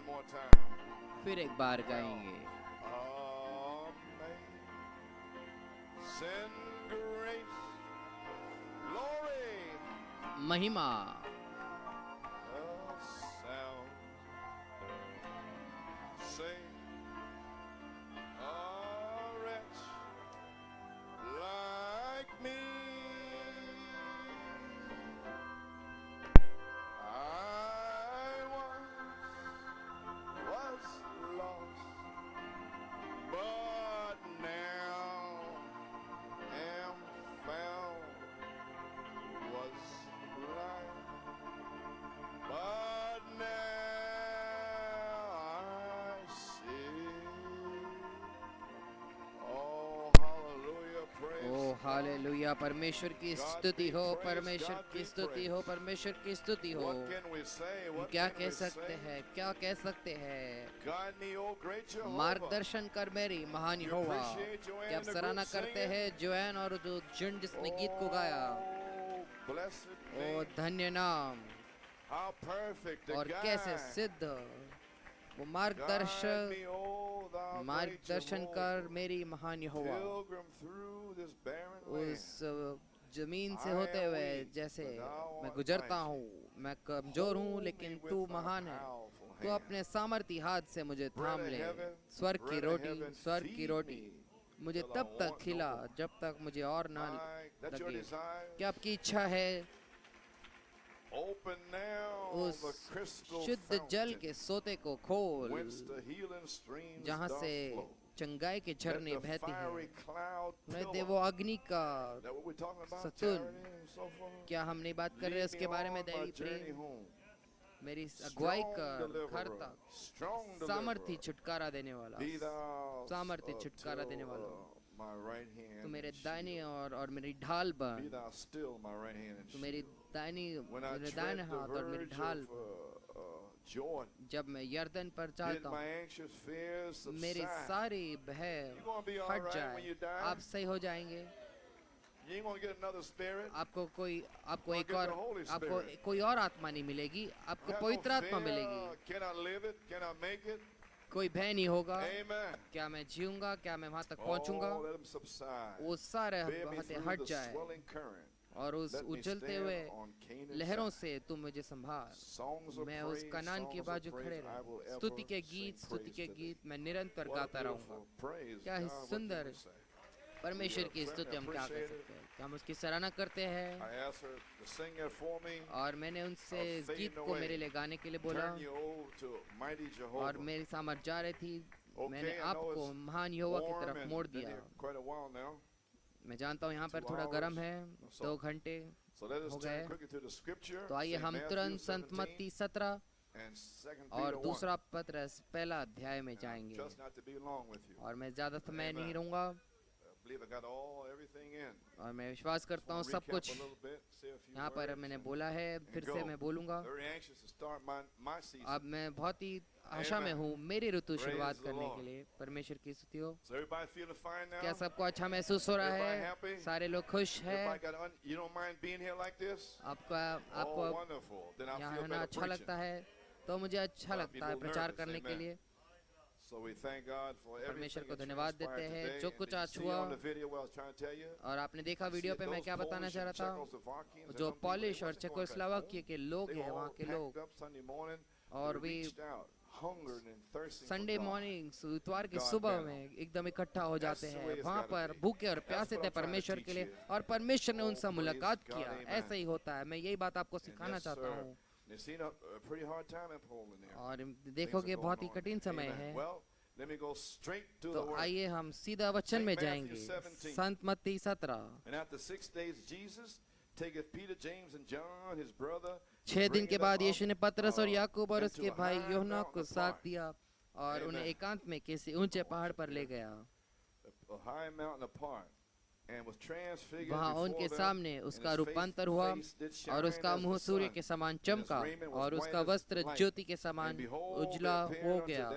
more time. फिर एक बार गाएंगे। Amazing grace, glory, महिमा, the sound, sing, a wretch like me. I was lost, but now am found. Was blind, but now I see. Oh, hallelujah, praise O hallelujah, परमेश्वर की स्तुति हो, परमेश्वर की स्तुति हो, परमेश्वर की स्तुति हो। What can we say? What क्या can कह we सकते say? हैं, क्या कह सकते हैं? Guide me, oh great Jehovah. मार्गदर्शन कर मेरी महान You यहोवा। appreciate Joanne क्या and the सराहना group करते singing? हैं जोएन और जो जिन जिसने गीत को गाया। Oh, blessed ओ name. धन्य नाम, How perfect the और कैसे guide. सिद्ध वो Guide मार्गदर्शन me, oh thou great मार्गदर्शन Jehovah. कर मेरी महान यहोवा। Pilgrim through this barren उस land. जमीन से I होते am हुए weak, जैसे but thou मैं art गुजरता mighty. हूँ, मैं कमजोर हूँ Hold लेकिन me तू with thy महान है। powerful तू hand. अपने सामर्थी हाथ से मुझे Bread थाम of ले। heaven, स्वर्ग की bread of रोटी, heaven, स्वर्ग की feed रोटी me मुझे till I तब तक want no खिला more. जब तक मुझे और ना That's your लगे। desire. क्या आपकी इच्छा है Open now उस the crystal शुद्ध जल fountain के सोते को खोल whence the healing streams जहाँ doth से flow. चंगाई के Let झरने the बहती हैं। fiery cloud मैं pillar. दे वो अग्नि का Is that what we're talking about? सतुन। Charity and so forth? क्या हम नहीं बात कर रहे Lead उसके me बारे में on my दैवी journey प्रेम home. मेरी अगुवाई Strong कर घर deliverer, तक strong सामर्थी deliverer. छुटकारा देने वाला Be thou सामर्थी छुटकारा देने till, वाला my right hand तू मेरे and दाहिनी shield. और मेरी ढाल Be बन thou still my right hand and तू मेरी shield. दाहिनी When I मेरे tread दाहिने the हाथ और मेरी verge ढाल of Jordan, जब मैं यर्दन पर did चालता my हूँ anxious fears मेरी subside? सारी भय You gonna be all हट right when जाए you die? आप सही हो जाएंगे You ain't gonna get another spirit. आपको Gonna एक get और the Holy आपको Spirit. कोई और आत्मा नहीं मिलेगी आपको Have पवित्र no आत्मा fear. मिलेगी Can I live it? Can I make it? कोई भय नहीं होगा Amen. क्या मैं जीऊंगा क्या मैं वहां तक पहुंचूंगा Oh, let them subside. वो सारे Bear me बातें through हट the जाए swelling current. और उस Let me उछलते stand हुए on Canaan's लहरों side. से तू मुझे संभाल Songs of मैं उस praise, कनान की songs of बाजू praise, खड़े I will रहूं ever स्तुति के sing गीत स्तुति praise के to thee. गीत मैं निरंतर What a गाता रहूंगा beautiful praise, क्या ही God, what can सुंदर we say? परमेश्वर की friend, स्तुति हम क्या कर appreciate it. सकते हैं क्या हम उसकी सराहना करते हैं I asked her to sing that for me. और मैंने उनसे I'll इस fade गीत को away. मेरे लिए गाने के लिए बोला Turn you over to mighty और Jehovah. मेरी सामर्थ जा रही थी मैंने Okay, I know आपको it's महान यहोवा की warm तरफ and मोड़ been दिया here quite a while now. मैं जानता हूँ यहाँ पर 2 थोड़ा गर्म hours है or so. 2 घंटे So let us हो turn गए quickly to the scripture. तो आइए St. हम Matthew तुरंत संत 17 मत्ती 17 and 2 और Peter 1. दूसरा पत्रस पहला अध्याय में And I जाएंगे trust not to be long with you. और मैं ज्यादा समय Amen. नहीं रहूंगा I believe I got everything in. और मैं विश्वास करता हूँ Just सब wanna कुछ recap a little bit, say a few यहाँ पर words, मैंने and बोला है फिर से go. मैं बोलूंगा Very anxious to start my season. अब मैं बहुत ही आशा में Amen. हूँ मेरी ऋतु Praise शुरुआत the करने Lord. के लिए परमेश्वर की स्तुति हो So everybody feeling fine now? क्या सबको अच्छा महसूस हो रहा Everybody है happy? सारे लोग खुश है Everybody you don't mind being here like this? आपका Oh, आपको wonderful. Then I यहाँ feel रहना better अच्छा preaching. लगता है तो मुझे अच्छा Well, लगता है people प्रचार nervous, करने के amen. लिए So we thank God for परमेश्वर everything को that धन्यवाद देते transpired हैं today. जो And कुछ did you आज see हुआ on the video what I was trying to tell you? और आपने देखा वीडियो पे मैं क्या बताना चाह रहा था था जो पॉलिश और चेकोस्लोवाकिया के लोग हैं वहाँ के लोग और वे संडे मॉर्निंग इतवार की सुबह में एकदम इकट्ठा हो जाते हैं वहाँ पर भूखे और प्यासे थे परमेश्वर के लिए और परमेश्वर ने उनसे मुलाकात किया ऐसा ही होता है मैं यही बात आपको सिखाना चाहता हूँ और देखोगे बहुत ही कठिन समय है तो आइए हम सीधा वचन में जाएंगे संत मत्ती 6 दिन के बाद यीशु ने पतरस और याकूब और उसके भाई यूहन्ना को साथ दिया और उन्हें एकांत में किसी ऊंचे पहाड़ पर ले गया वहाँ उनके सामने उसका रूपांतर हुआ और उसका मुंह सूर्य के समान चमका और उसका वस्त्र ज्योति के समान उजला हो गया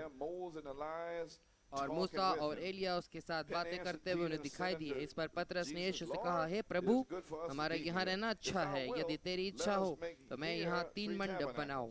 और मूसा और एलिया उसके साथ बातें करते हुए उन्हें दिखाई दिए इस पर पतरस ने यीशु से कहा हे प्रभु हमारा यहाँ रहना अच्छा है यदि तेरी इच्छा हो तो मैं यहाँ 3 मंडप बनाऊं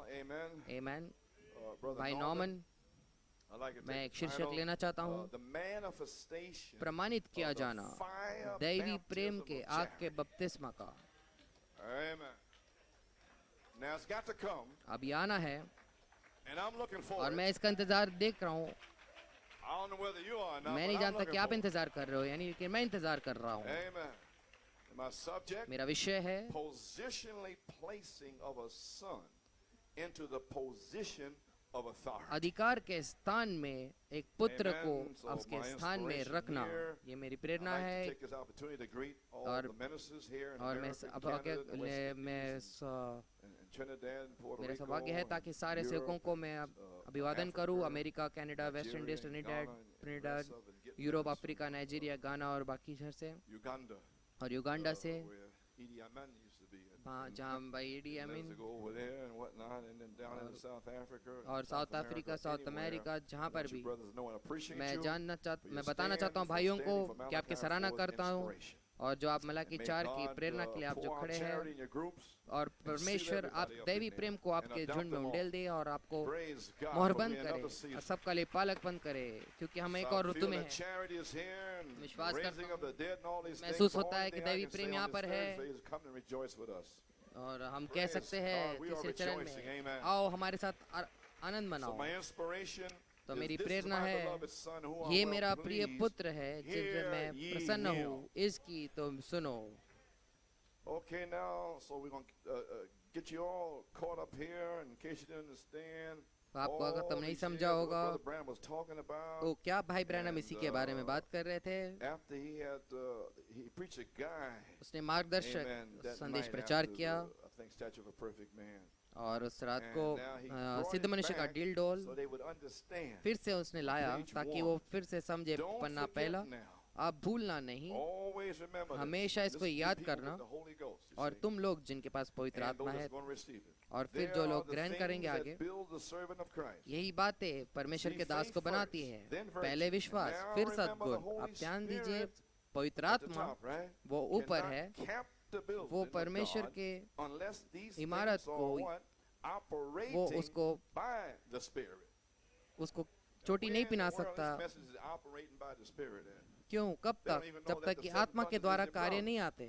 now, amen. आमेन। Brother भाई Norman, Norman, I'd like to मैं take एक the शीर्षक title, लेना चाहता हूँ, the manifestation प्रमाणित किया of the जाना fire दैवी baptism प्रेम of के Jared. आग के बपतिस्मा का। Amen. Now it's got to come, अभी आना है and I'm looking for और it. मैं इसका इंतजार देख रहा हूँ। I don't know whether you are or not, मैं but नहीं I'm जानता looking कि आप for it. इंतजार कर रहे हो, यानी कि मैं इंतजार कर रहा हूँ। Amen. My subject, मेरा विषय है positionally placing of a son into the position of authority. अधिकार के स्थान में एक पुत्र को Amen. So उसके my स्थान में inspiration रखना, here, ये मेरी I'd प्रेरणा like to है। take this opportunity to greet all और- the ministers here in और मैं America, अब Canada, and West मैं Indies, and Trinidad, and Puerto मेरा Rico, सौभाग्य है and ताकि सारे Europe, सेवकों को and, मैं uh, अभिवादन Africa, करूं, America, Canada, West Nigeria, Indies, and Trinidad, Ghana, and the Trinidad, rest of it. Get Europe, ready. Africa, Nigeria, Ghana और बाकी शहर से, Uganda, और युगांडा से, where Idi Amin used to be. जहाँ भाई ईडी Years अमीन, ago over there and whatnot, and then down in South Africa, और south Africa, south anywhere. America, जहाँ पर Let you भी brothers know and appreciate मैं you for मैं your बताना stand, चाहता हूँ for भाइयों को standing for कि आपकी Malachi सराहना 4's करता हूँ, inspiration. और जो आप मलाकी And may 4 की God, प्रेरणा के लिए आप जो pour out खड़े हैं, charity in your groups और and seal परमेश्वर आप everybody up दैवी in प्रेम there को and आपके adopt झुंड में them all. उंडेल दे और आपको Praise God मोहरबंद for another करे season. और सबका लिए पालकपन करे, क्योंकि हम एक So I और ऋतु feel में that हैं। charity is here and विश्वास raising करता of the dead and all these things. महसूस The होता only है कि thing I दैवी can say प्रेम on यहाँ this पर है। Thursday is come and rejoice with us. और हम कह Praise सकते हैं God, we are तीसरे चरण rejoicing. में, Amen. आओ हमारे साथ आनंद So मनाओ। my inspiration तो is मेरी this is प्रेरणा my है, beloved son who I'm ये well मेरा प्रिय pleased. पुत्र है जिससे Hear मैं ye प्रसन्न him. हूँ, इसकी तो सुनो। Okay, now, so we're going to get you all caught up here in case you didn't understand. आपको अगर तुम all नहीं these समझा years what होगा, Brother Branham was talking about. तो क्या भाई ब्रैनम And, इसी के बारे में बात कर रहे थे? After he preached a guy, उसने मार्गदर्शक amen, that संदेश night प्रचार after किया, the, I think, Statue of a Perfect Man. और उस रात And को now he brought सिद्ध it मनुष्य का back डील डोल so they would understand. फिर से उसने लाया Page ताकि 1. वो फिर से समझे Don't पन्ना forget पहला। now. आप भूलना नहीं, Always remember this. हमेशा This इसको is the याद people करना, with the Holy Ghost, you और see. तुम लोग जिनके पास पवित्र And आत्मा those है, that's going to receive it. और फिर There जो are लोग the ग्रहण things करेंगे that आगे, build the servant of Christ. यही बातें परमेश्वर See, के दास faith को बनाती first, है। then virtue. पहले विश्वास, Now फिर remember the सद्गुण। Holy आप ध्यान दीजिए, Spirit पवित्र at the आत्मा top, right? वो ऊपर Cannot है, cap the building वो of परमेश्वर God के unless these इमारत things are को what? Operating वो उसको by the Spirit. उसको चोटी Where नहीं in the पिना world सकता। this message is operating by the Spirit at? क्यों? कब They don't तक? even know जब that तक the कि seven आत्मा के functions द्वारा is कार्य involved. नहीं आते।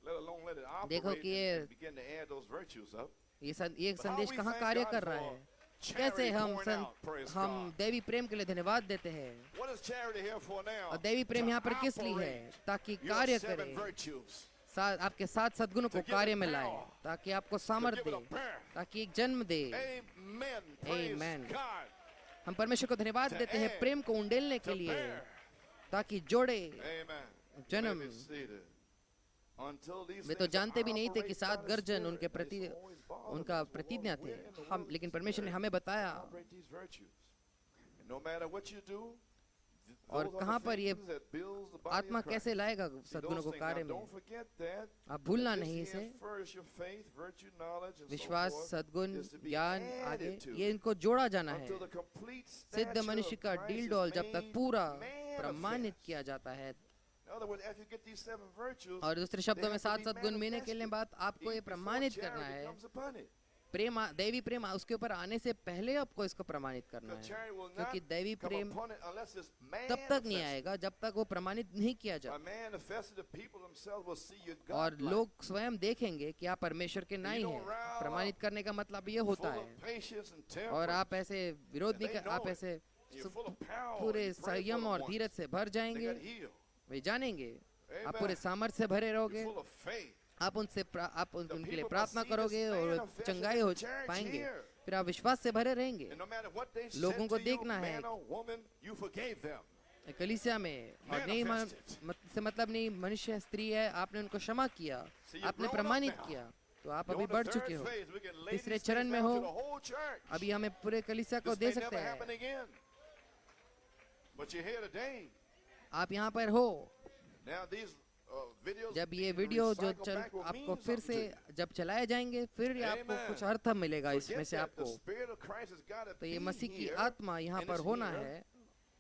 Let alone let it देखो operate कि ये and begin to add those virtues up. ये But how संदेश we कहाँ thank कार्य God कर रहा for है? charity कैसे pouring out, praise हम God. दैवी प्रेम के लिए धन्यवाद देते हैं, What is charity here for now? और दैवी प्रेम To यहाँ पर किस लिए है? operate ताकि your कार्य seven करे, virtues. आपके 7 सद्गुणों को To give कार्य it में लाए, power. ताकि आपको To सामर्थ्य give it they, a birth. ताकि एक जन्म दे। Amen. Praise Amen. God. हम परमेश्वर को धन्यवाद To देते हैं add, प्रेम को उंडेलने के To लिए, bear. ताकि जोड़े। Amen. जन्म। You may be seated. Until these वे तो things are जानते भी नहीं थे कि operated by 7 the गर्जन Spirit. उनके And प्रति it's always bothered उनका us. Well, प्रतिज्ञा Lord, थे, where in the हम world लेकिन is परमेश्वर ने Spirit हमें बताया, to operate these virtues? And no matter what you do, और those are the कहाँ पर ये things that builds the body आत्मा of Christ. कैसे लाएगा See, सद्गुणों those को things. कार्य Now, में। don't forget that. आप भूलना This नहीं here इसे। first, your faith, virtue, knowledge, and so विश्वास, forth, सद्गुण, is to be ज्ञान आगे, added to ये it इनको जोड़ा जाना है। until the complete सिद्ध stature मनुष्य of का Christ डील is डोल जब तक made पूरा manifest. प्रमाणित किया जाता है। In other words, after you get these 7 virtues, और दूसरे they शब्दों में have to 7 be सद्गुण मिलने के लिए manifested बात आपको ये even before प्रमाणित करना charity है। comes upon it. प्रेम, दैवी प्रेम उसके ऊपर आने से पहले आपको इसको प्रमाणित करना Because है, charity will not क्योंकि दैवी come Prem upon it unless it's तब तक नहीं manifested. आएगा जब तक वो प्रमाणित नहीं किया By जाता। manifested, the people themselves will see you और godlike, लोग स्वयं देखेंगे कि आप परमेश्वर के नहीं हैं। प्रमाणित करने का मतलब ये होता full है, of patience and और temperance. आप ऐसे विरोध नहीं कर, आप ऐसे You're full of power. पूरे You pray for संयम the और ones. धीरज से भर They जाएंगे, got healed. वे जानेंगे। आप Amen. पूरे सामर्थ्य से भरे You're रहोगे, full of faith. आप उनसे आप The उनके लिए people प्रार्थना must see करोगे this और manifest चंगाई in हो the church पाएंगे, here. फिर आप विश्वास से भरे रहेंगे। And no matter what they said लोगों को to you, देखना है man or woman, you forgave them. कलीसिया में, और नहीं से मतलब नहीं मनुष्य स्त्री है, आपने उनको क्षमा किया, So you've आपने grown up प्रमाणित now. किया, तो आप You're अभी on the बढ़ third चुके हो। phase. We can lay तीसरे these चरण things में down हो, to the whole church. अभी हमें पूरे कलीसिया को This दे may सकते never happen हैं। again. But you're here today. आप यहाँ पर हो, Now these videos जब ये being वीडियो जो recycled चल back will आपको mean फिर something से to you. जब चलाए जाएंगे, फिर ये आपको Amen. कुछ अर्थ मिलेगा इसमें Forget से that. The आपको। Spirit of Christ has got to तो ये be मसीह की here आत्मा यहाँ and पर is होना here है,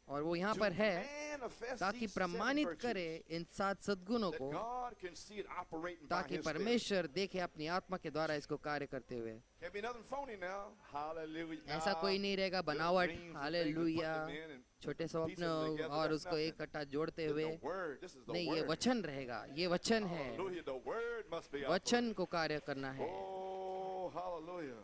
और वो यहाँ to पर है manifest ताकि these seven प्रमाणित virtues. करे इन 7 सद्गुणों That को, God can see it operating by ताकि His Spirit. परमेश्वर देखे अपनी आत्मा के द्वारा इसको कार्य करते हुए। Can't be nothing phony now. Hallelujah. ऐसा कोई नहीं रहेगा Little बनावट, dreams and things and hallelujah, putting them in and छोटे piecing them स्वप्न together, और that's उसको nothing. इकट्ठा जोड़ते This is हुए, the word. This is the नहीं, ये word. वचन रहेगा, ये वचन है, Hallelujah. The word must be वचन को कार्य करना है। Oh, hallelujah.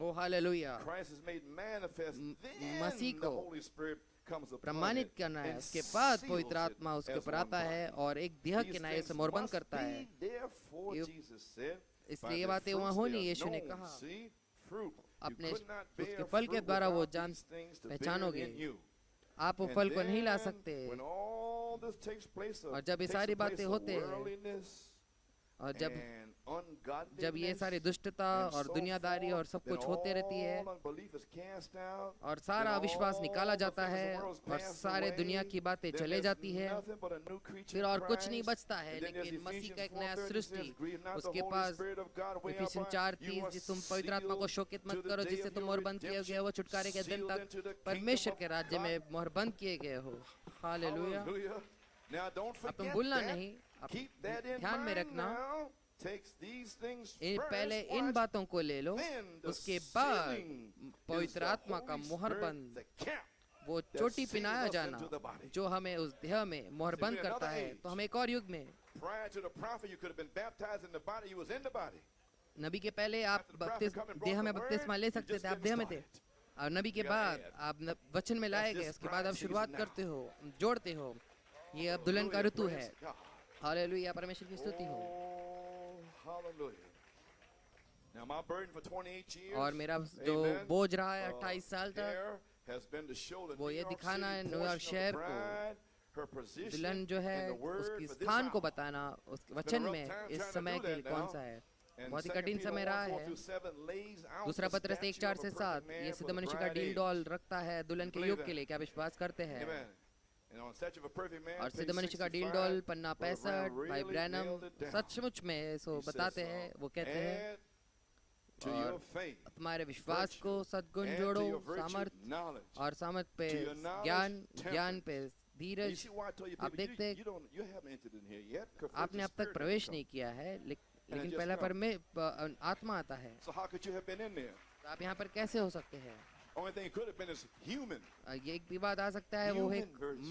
Oh hallelujah, Christ is made manifest. Then मसीह the को Holy Spirit comes upon प्रमाणित it करना है, and उसके बाद seals पवित्र it आत्मा उसके as ऊपर one आता है body. और एक देह These के नाए things से मोहरबंद must करता है। be, therefore, ये- Jesus said, इसलिए by ये their बातें वहाँ fruits होनी, they are यीशु ने known. कहा। See? Fruit. You अपने could not bear उसके फल के fruit द्वारा वो without जान these things to bear it पहचानोगे। in you. आप वो And फल को नहीं ला then, सकते। when all this takes place और of, जब ये takes सारी the place बातें of होते हैं, worldliness और जब and ungodliness, जब ये सारी दुष्टता and और so दुनियादारी और forth, सब then कुछ होते रहती है all unbelief is cast out, और सारा then अविश्वास all निकाला the जाता things of है the world is और passed सारे away, दुनिया की बातें then चले there's जाती है, nothing but a new creature फिर in और कुछ नहीं Christ. बचता है। And then लेकिन there's मसीह का एक नया Ephesians 4:30 Srishti, says, "Grieve not the उसके Holy pass Spirit of God, whereby Ephesian you 4:30 are जिस तुम पवित्र आत्मा को sealed शोकित to मत the करो day जिससे of तुम your मोहरबंद किए गए हो छुटकारे के दिन redemption, तक sealed into the परमेश्वर kingdom के of राज्य God." में मोहरबंद किए गए हो। हालेलुया। Hallelujah. Now don't अब तुम forget भूलना that. नहीं, अब Keep that in ध्यान में mind रखना। now. Takes these things पहले first. इन Watch. बातों को ले लो, Then the उसके बाद sealing is पवित्र the आत्मा का Holy मोहरबंद, Spirit, the cap वो that चोटी seals पिनाया us जाना into the body. जो हमें उस देह में मोहरबंद See, in करता another है। age. तो हम एक और युग में, Prior to the prophet, you could have been baptized in the body. You was in the body. नबी के पहले आप After the prophet come and brought देह में the बपतिस्मा word, ले you सकते just थे, आप getting देह में थे। started. और नबी के You gotta बाद add. आप वचन में लाए That's गए, this उसके बाद आप bride शुरुआत season करते हो, जोड़ते हो। ये अब दुल्हन का Hallelujah, ऋतु praise है। God. हालेलुया, परमेश्वर की स्तुति हो। Oh, hallelujah. Now my burden for 28 years, और मेरा जो amen, बोझ रहा है uh, 28 साल तक, here has been to show the वो New ये York दिखाना है City न्यूयॉर्क portion of शहर the को, bride, her position दुल्हन जो है in the word उसकी for this स्थान को hour. बताना उसके been a वचन rough में time इस trying to समय do के that लिए कौन now. सा है। And बहुत ही 2 कठिन Peter समय 1, रहा 4 है। through 7 lays out दूसरा the पत्रस statue 1:4 of से a 7 perfect man ये for सिद्ध the मनुष्य का bride डील age. डॉल रखता है दुल्हन के Believe युग that. के लिए, क्या विश्वास करते हैं। Amen. And on statue of a perfect man, और page सिद्ध मनुष्य का डील 65, डॉल पन्ना Brother 65 Branham भाई really Branham nailed it down. सचमुच में सो He says, बताते हैं, वो कहते हैं add to और your faith, तुम्हारे विश्वास virtue, को सद्गुण add जोड़ो, to your virtue, सामर्थ knowledge. और सामर्थ पे To your knowledge, ज्ञान, temperance. ज्ञान पे And you Dheeraj. see why I tell you आप people, देखते you haven't entered in here yet. 'cause first आपने the अब तक Spirit प्रवेश has नहीं come. किया है, लेकिन just पहला come. आत्मा आता है। So how could you have been in there? तो आप यहाँ पर कैसे हो सकते हैं? Only thing it could have been is human. ये एक विवाद आ सकता है, वो Human एक virtue.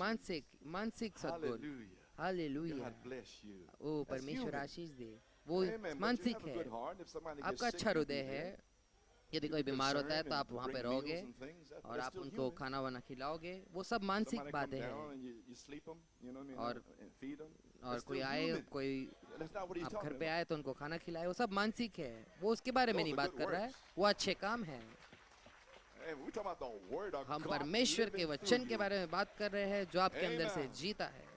मानसिक सद्गुण। Hallelujah. Hallelujah, God bless you. O That's परमेश्वर human. आशीष दे। वो Amen. But you मानसिक have a है, good heart. If somebody gets आपका sick, अच्छा you'll be हृदय है। there. यदि कोई बीमार होता है तो आप वहाँ पे रहोगे और आप उनको खाना खाना वाना खिलाओगे, वो सब मानसिक बातें हैं। और कोई आए, कोई आप घर पे आए तो उनको खाना खिलाए, वो सब मानसिक है। वो उसके बारे में नहीं बात कर रहा है, वो अच्छे काम है। हम परमेश्वर के वचन के बारे में बात कर रहे हैं जो आपके अंदर से जीता है।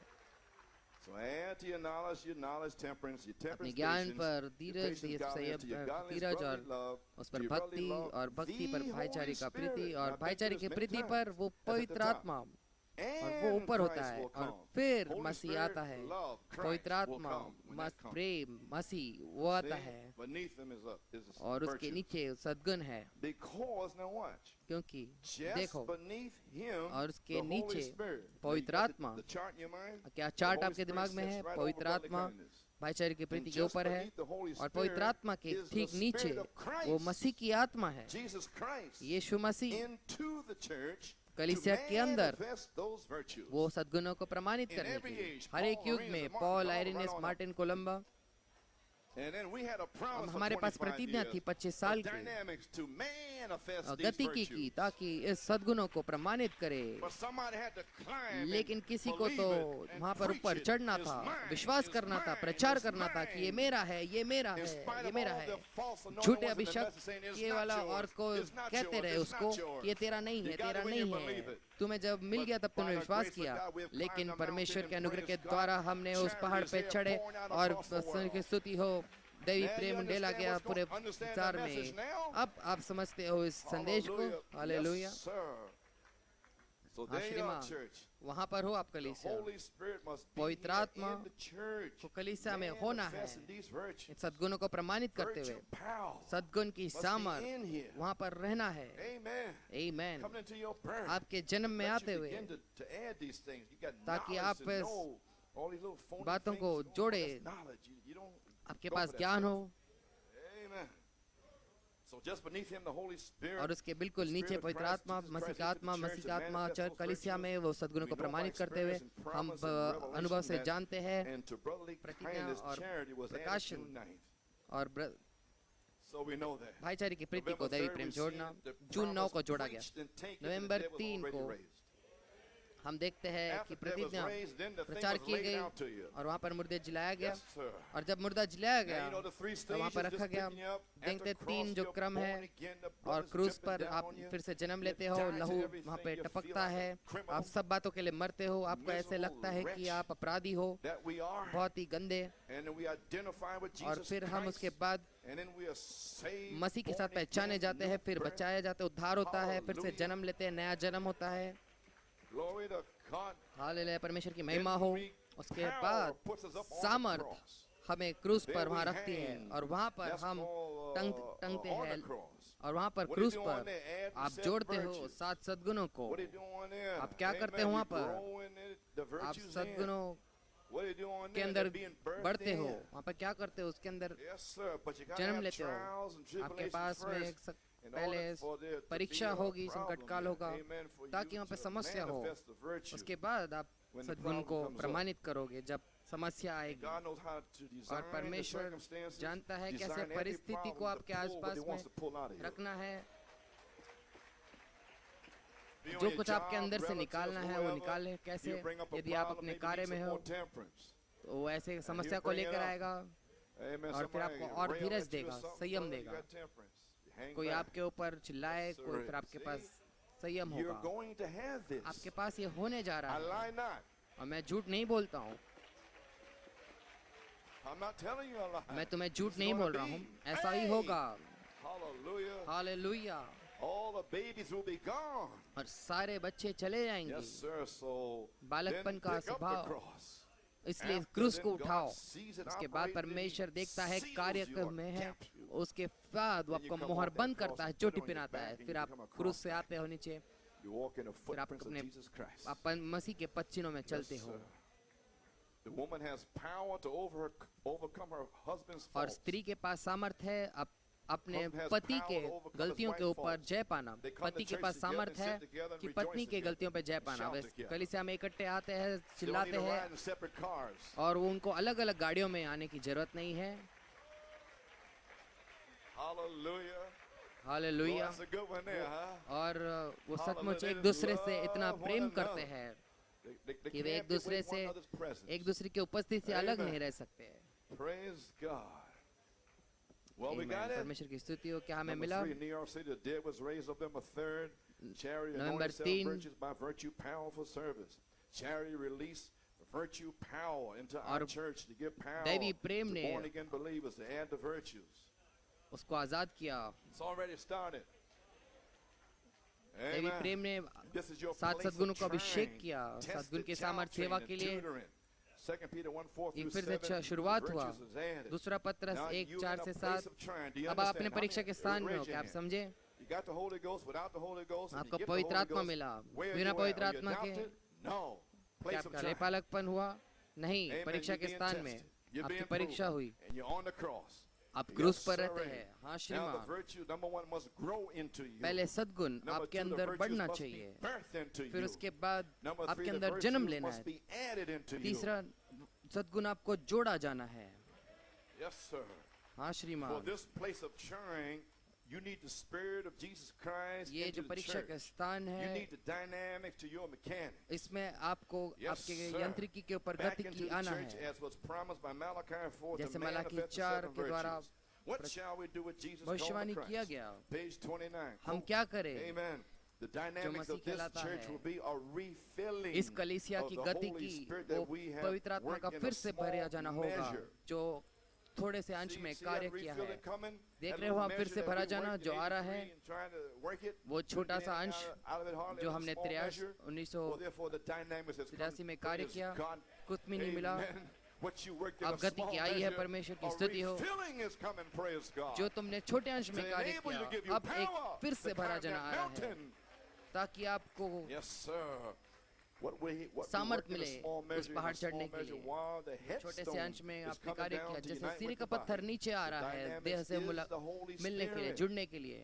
अपने ज्ञान पर धीरज, धीरज और उस पर भक्ति और भक्ति पर भाईचारे का प्रीति और भाईचारे की प्रीति पर वो पवित्र आत्मा और वो ऊपर होता है और फिर मसीह आता है। पवित्र आत्मा, प्रेम, मसीह वो आता है और उसके नीचे सद्गुण है। क्योंकि देखो, और उसके नीचे पवित्र आत्मा, क्या चार्ट आपके दिमाग में है? पवित्र आत्मा भाईचारे की प्रीति के ऊपर है और पवित्र आत्मा के ठीक नीचे वो मसीह की आत्मा है। यीशु मसीह कलीसिया के अंदर वो सद्गुणों को प्रमाणित करने के लिए हर एक युग में पॉल, आइरेनियस, मार्टिन कोलंबा, हमारे पास प्रतिज्ञा थी 25 साल की गति की ताकि इस सद्गुणों को प्रमाणित करे। लेकिन किसी को तो वहाँ पर ऊपर चढ़ना था, विश्वास करना था, प्रचार करना था कि ये मेरा है, ये मेरा है, ये मेरा है। झूठे अभिषेक ये वाला और को कहते रहे उसको कि ये तेरा नहीं है, तेरा नहीं है। तुम्हें जब मिल गया तब तुमने विश्वास किया। लेकिन परमेश्वर के अनुग्रह के द्वारा हमने उस पहाड़ पे चढ़े और की स्तुति हो, दैवी प्रेम डेला गया पूरे संसार में। अब आप समझते हो इस संदेश को। हालेलुया। वहाँ पर हो आप कलीसिया, पवित्र आत्मा को कलीसिया में होना है, इन सद्गुणों को प्रमाणित करते हुए सद्गुण की सामर्थ वहाँ पर रहना है। आमीन। आपके जन्म में आते हुए ताकि आप बातों को जोड़े, आपके पास ज्ञान हो और उसके बिल्कुल नीचे पवित्र आत्मा, मसीह का आत्मा, मसीह का आत्मा चर्च कलीसिया में वो सद्गुणों को प्रमाणित करते हुए हम अनुभव से जानते हैं प्रतिज्ञा और प्रकाशन और भाईचारे की प्रीति को दैवी प्रेम जोड़ना। जून 9 को जोड़ा गया, नवंबर 3 को हम देखते हैं कि After death was प्रतिज्ञा raised, then the thing प्रचार was की laid गई out to you. और वहाँ पर मुर्दे जलाया गया Yes, sir. और जब मुर्दा जलाया Now, गया you know the three तो वहाँ stages, पर रखा just गया picking you up. At देखते the तीन cross, जो you're क्रम है born again, the blood और is क्रूस dripping पर down आप on you. फिर से जन्म You लेते हो die to लहू everything. वहाँ पे You feel टपकता like a है criminal, आप सब बातों के लिए मरते हो आपको ऐसे miserable लगता है कि wretch आप अपराधी हो that we are. बहुत ही गंदे And then we identify with और Jesus फिर हम Christ. उसके बाद And then we are saved, मसीह के साथ born पहचाने again, जाते हैं new फिर birth. बचाया जाते हैं उद्धार होता है फिर से Hallelujah. जन्म लेते हैं नया जन्म होता है Glory to God. हालेलुया परमेश्वर की Then महिमा हो we- उसके power बाद puts us up on the सामर्थ cross. हमें क्रूस There पर we वहाँ रखती है hang. और वहाँ पर That's हम called, टंगते on हैं the cross. और वहाँ पर What do you क्रूस do पर on there? Add the आप seven जोड़ते हो virtues. 7 सद्गुणों को What are you doing there? आप क्या करते Amen. हो वहाँ You पर? grow in it, the आप virtues in. सद्गुणों What are you doing के there? अंदर They're being birthed बढ़ते हो in. वहाँ पर क्या करते हो उसके अंदर Yes, sir. But you gotta जन्म have लेते हो trials and आपके tribulations पास में first. एक In पहले order for there to परीक्षा be a होगी problem संकट काल there. होगा Amen. For ताकि you वहाँ पे to समस्या हो manifest the virtue. उसके बाद आप when the सद्गुण problem को comes up. प्रमाणित करोगे जब समस्या आएगी God knows how to design और the परमेश्वर circumstances, जानता है कैसे design every परिस्थिति को problem आपके to pull what आसपास he wants में to pull out of you. रखना है Be on जो your कुछ job, आपके अंदर से relatives, निकालना है वो whoever, निकाले कैसे you bring up a यदि आप problem, अपने maybe कार्य need में some हो more temperance. तो वो ऐसे समस्या को bring it लेकर up. आएगा Amen. और फिर Somebody आपको और rail Dheeraj at you or देगा, something, संयम brother, you देगा। got temperance. You hang कोई back. आपके ऊपर चिल्लाए Yes, कोई sir. फिर आपके See? पास संयम You're होगा going to have this. आपके पास ये होने जा I रहा है lie not. और मैं झूठ नहीं बोलता हूँ I'm not telling you a lie. मैं तुम्हें This झूठ is नहीं gonna बोल रहा be. हूँ ऐसा ही Hey! होगा Hallelujah. Hallelujah All the babies will be gone. और सारे बच्चे चले जाएंगे Yes, sir. So बालकपन then का pick up the स्वभाव cross. इसलिए After क्रूस then को God उठाओ sees it उसके बाद operating, परमेश्वर he देखता है seals कार्य you or में है caps you. उसके बाद वो Then you आपको come मोहर off that बंद cross करता है and put चोटी it on your पिनाता है back and फिर you आप become a क्रूस से cross आते हो नीचे You walk in the फिर आप footprints of अपने Jesus Christ. आप मसीह के पच्चीनों में Yes, चलते हो sir. The woman has power to overcome her husband's और faults. स्त्री के पास सामर्थ्य है अपने Husband has पति power के to overcome his गलतियों के wife's ऊपर faults. जय पाना They come to पति के church पास together and सामर्थ्य है sit together and कि rejoice पत्नी के together गलतियों पे जय and पाना shout वे together. कलीसिया में इकट्ठे आते हैं They don't need चिल्लाते to हैं ride in separate cars. और वो उनको अलग अलग गाड़ियों में आने की जरूरत नहीं है Hallelujah. Well, hallelujah that's a good one there, huh? और वो सचमुच Hallelujah. एक दूसरे से इतना Love प्रेम one करते another. हैं They कि वे can't एक get दूसरे away from से one another's presence. एक दूसरे की उपस्थिति से अलग Amen. नहीं रह सकते Praise God. Well, we Amen. got it. परमेश्वर की स्तुति हो क्या हमें Number मिला 3, New York City, the dead was raised up. Number 3, charity November anointed seven 3. virtues by virtue, powerful service. Charity release virtue power into our और church to give power दैवी प्रेम to ने born again believers to add the virtues. उसको आजाद किया It's already started. दैवी Amen. प्रेम ने This is your सात place सद्गुणों of को अभिषेक trying, किया tested, सद्गुण के child सामर्थ सेवा training, के लिए tutoring. 2 Peter 1:4 ये through फिर 7, से शुरुआत हुआ virtues is added. दूसरा पत्रस Now 1 you 4 in a से place 7 of trying. Do you अब आप अपने understand? परीक्षा के स्थान में हो Raise your क्या आप hand. समझे You got the Holy Ghost without the Holy Ghost. and you आपको get the पवित्र Holy आत्मा Ghost. मिला Where बिना you at? पवित्र Are you आत्मा के adopted? No. क्या Place of आपका trying. लेपालकपन हुआ नहीं Amen. परीक्षा You're के being स्थान में tested. You're आपकी being परीक्षा proven. हुई And you're on the cross. आप Yes, क्रूस पर sir. रहते हैं हाँ Now the श्रीमान virtue, number 1, must grow into you. पहले सद्गुण Number आपके 2, the अंदर virtues बढ़ना must be चाहिए birthed into फिर you. उसके बाद Number 3, आपके the अंदर जन्म virtues लेना must है be added into you. तीसरा सद्गुण आपको जोड़ा जाना है Yes, sir. हाँ For श्रीमान this place of trying, you need the Spirit of Jesus Christ ये into जो the परीक्षा का church. स्थान You है need the dynamics to your mechanics. इसमें आपको Yes, आपके sir. यांत्रिकी के ऊपर Back गति into की the आना church है as was promised by Malachi 4 to जैसे मलाकी manifest the 4 seven के द्वारा virtues. What shall we do with Jesus भविष्यवाणी called the किया Christ? गया Page 29. हम Quote, क्या करें Amen. The dynamics Masih of this कहलाता church है, will be a refilling इस कलीसिया of की the गति Holy की Spirit वो that we have पवित्र आत्मा का worked in फिर a से भरा जाना small होगा measure. जो थोड़े से अंश में See कार्य that किया है refilling coming? देख That रहे हो little आप फिर measure से that भरा we जाना worked जो in आ रहा 83 है and trying to work it, वो छोटा सा getting अंश out of it hardly जो a हमने small measure. 1983 Well, therefore, the dynamics has come. में कार्य Praise किया God. कुछ भी नहीं मिला Amen. What you worked in अब a गति small की आई है measure, परमेश्वर की a स्तुति हो refilling is coming, praise God. जो तुमने छोटे अंश में To कार्य enable you to give किया you अब एक power फिर से to भरा climb जाना that आ रहा है mountain. ताकि आपको Yes, sir. What we सामर्थ worked in a मिले small उस measure, in a पहाड़ small चढ़ने के measure, लिए while the छोटे से headstone अंश में is आपने coming कार्य down किया to जैसे unite सिरे with का the पत्थर body. नीचे आ The रहा है dynamics देह से is मुला the Holy मिलने के लिए Spirit. जुड़ने के लिए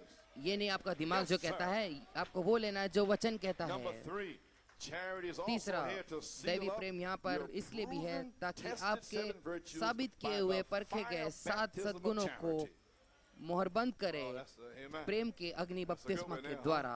ये नहीं आपका दिमाग Yes, जो sir. कहता है, आपको वो लेना है जो वचन कहता Number है। 3, charity is also तीसरा, here to seal दैवी up प्रेम यहाँ पर your इसलिए भी है proven, ताकि tested आपके 7 virtues साबित by किए the हुए परखे fire गए 7 baptism of सद्गुणों को charity. मोहरबंद करे Oh, that's amen. प्रेम के अग्नि That's a good बपतिस्मा one के there, द्वारा।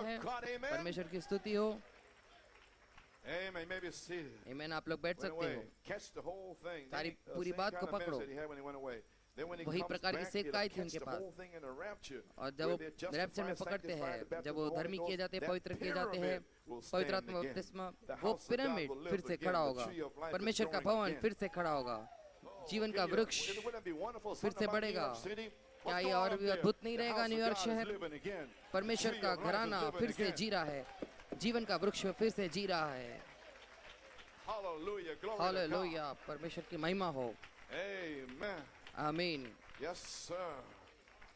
है। God, amen. परमेश्वर की स्तुति हो। Amen. You may be seated. आमीन। आप लोग बैठ Went सकते away. हो। Catch the whole thing. सारी Same पूरी kind बात of को ministry पकड़ो। that he had when he went away. Then when he वही comes प्रकार की back, सेवकाई it'll थी catch उनके the pass. whole thing in the rapture, और जब where वो they're रैप्चर में justified, पकड़ते हैं, sanctified, the जब baptism वो of the धर्मी Holy किए Ghost, जाते हैं, that पवित्र किए जाते हैं, pyramid will पवित्र stand आत्मा again. बपतिस्मा, The वो house of God pyramid will फिर live से again. खड़ा The होगा, tree of life is परमेश्वर का growing भवन again. फिर से खड़ा होगा, जीवन का वृक्ष Wouldn't that be wonderful? फिर से Something about New बढ़ेगा। York City? क्या What's ये going और on भी there? अद्भुत नहीं The रहेगा house of New York God is शहर? living again. परमेश्वर Tree का of life is घराना living फिर से again. जी रहा है, जीवन का वृक्ष फिर से जी रहा है। Hallelujah. Glory to God. Hallelujah, परमेश्वर की महिमा हो। Amen. आमीन। Yes, sir.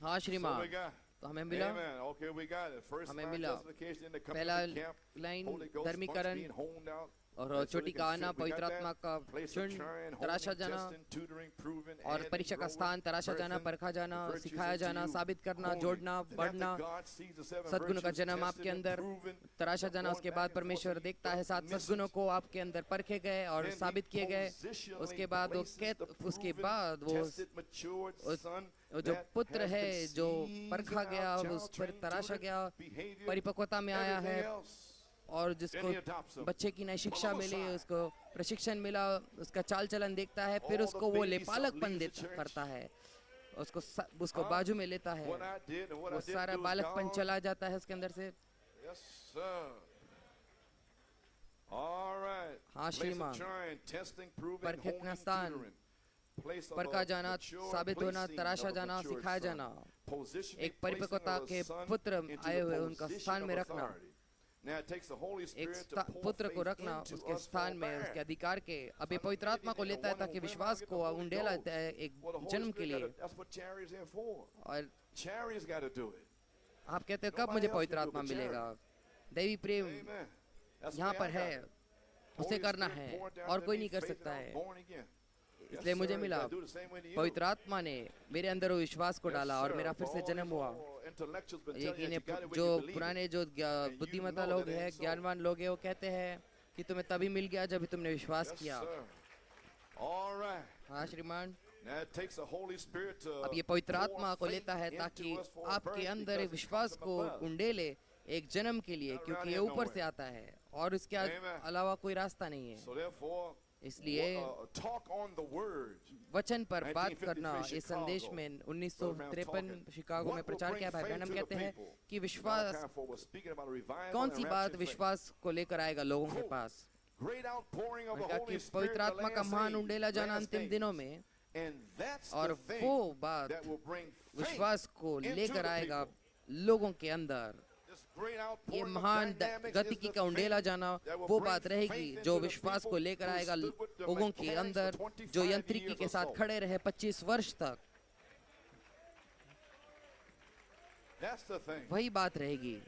हाँ So we श्रीमान, got. तो हमें मिला, Amen. Okay, we got it. First हमें line मिला। justification, then coming पहला to the camp. Line Holy Ghost bunch धर्मीकरण being honed out. और Right, so चोटी they का can आना, fit. We got पवित्र that? आत्मा का Place of चुन trying, तराशा honing, जाना testing, tutoring, proving, और adding, परीक्षा का growing, स्थान तराशा जाना, birthing परखा जाना, the virtues सिखाया into जाना, you, साबित करना, honing. जोड़ना, And after बढ़ना, God sees the seven सद्गुणों का virtues जन्म आपके tested and अंदर proven, तराशा जाना, going उसके back बाद and forth, परमेश्वर so you देखता है don't सात miss it. सद्गुणों को आपके अंदर परखे गए और Then he साबित किए गए। positionally उसके बाद वो places the उसके proven, बाद वो tested, matured उस- son वो जो that पुत्र has है been जो seasoned परखा गया, out, उस पर child-trained, तराशा tutored, गया, behavior, परिपक्वता में आया है, everything else. और Then जिसको he adopts them. बच्चे की नई शिक्षा Pull 'em मिली, aside. उसको प्रशिक्षण मिला, उसका चाल चलन देखता है, फिर All उसको the वो baby लेपालकपन self leaves the church. करता है, उसको Huh? बाजू में लेता है, What I did and what वो I didn't सारा do is बालकपन gone. चला जाता है उसके अंदर से। Yes, sir. All right. हाँ, Place of श्रीमान। trying, testing, proving, परखना honing, स्थान, tutoring. Place of परखा a जाना, mature साबित होना, placing तराशा of a जाना, matured सिखाया son. जाना, Positioning, एक परिपक्वता placing के of a son पुत्र into आए the हुए उनका position स्थान of में रखना, authority. Now it takes the Holy एक Spirit to pour पुत्र को faith रखना into उसके us स्थान for में, back. उसके अधिकार के। अब ये पवित्र आत्मा को लेता है ताकि विश्वास को उंडेला है एक Well, the Holy जन्म के Spirit लिए। gotta- that's what charity's in for. और Charity's got to do it. आप कहते हो कब Nobody मुझे else पवित्र can do it आत्मा but मिलेगा? दैवी प्रेम Amen. That's the यहाँ way पर I है, got it. उसे Holy करना Spirit है poured down और into कोई me, नहीं कर faith सकता and I है। was born again. Yes, इसलिए मुझे sir, मिला, you gotta do the same way to you. पवित्र आत्मा ने मेरे अंदर वो विश्वास को Yes, डाला और sir. मेरा फिर से For all जन्म these हुआ। old intellectuals been telling you लेकिन that you got it when जो you believe it. पुराने जो you बुद्धिमत्ता know लोग that it हैं, ain't so. ज्ञानवान लोग हैं, वो कहते हैं कि तुम्हें तभी मिल गया जब तुमने विश्वास Yes, किया। sir. All right. हाँ श्रीमान, Now it takes the Holy Spirit to अब ये पवित्र pour आत्मा को faith लेता है into ताकि us for a आपके birth अंदर because it विश्वास comes को from above. उंडेले एक जन्म के लिए, Not क्योंकि around ये here ऊपर nowhere. से आता है और इसके Amen. अलावा कोई रास्ता नहीं है। So therefore, इसलिए talk on the word. वचन पर बात 1953 करना, इस संदेश Chicago. में Brother Brown 1953 talking. शिकागो में What will प्रचार bring किया। भाई faith ब्रैनम to the कहते हैं people? कि विश्वास Malachi 4 was speaking about a revival कौन and सी a बात raptured faith. विश्वास को लेकर आएगा लोगों के Quote, pass. Great outpouring of the कहा कि Holy Spirit पवित्र in the आत्मा का last महान days, उंडेला जाना last अंतिम days. दिनों में, And that's और the thing वो बात that will bring faith विश्वास को into लेकर the आएगा people. लोगों के अंदर। This great ये outpouring of महान dynamics गतिकी is का the उंडेला faith जाना that will वो bring बात रहेगी faith जो into the विश्वास को people लेकर who आएगा stood with the लोगों के mechanics अंदर, for 25 जो यांत्रिकी years के or साथ so. खड़े रहे 25 वर्ष तक। That's the thing. वही बात रहेगी।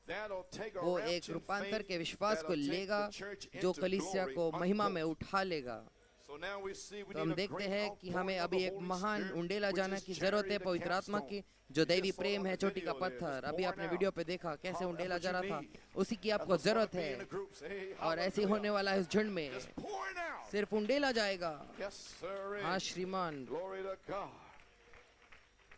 That'll take a वो एक raptured रूपांतर faith के विश्वास को that'll take लेगा the church जो into कलीसिया glory, को महिमा में unquote. उठा लेगा। So now we see we तो हम need a देखते great हैं कि outpouring हमें of अभी the एक Holy महान Spirit, उंडेला which जाना is की जरूरत है charity, the पवित्र आत्मा capstone. की, जो You दैवी just saw प्रेम on है, the चोटी का video there, पत्थर। just अभी pouring आपने out. वीडियो पे देखा कैसे That's उंडेला what जा you रहा था, need. उसी की That's आपको what's gonna जरूरत be है। in the groups. Hey, और ऐसे hallelujah. होने वाला है इस झुंड में, Just pouring out. सिर्फ उंडेला जाएगा। Yes, sir. हाँ श्रीमान, Glory to God.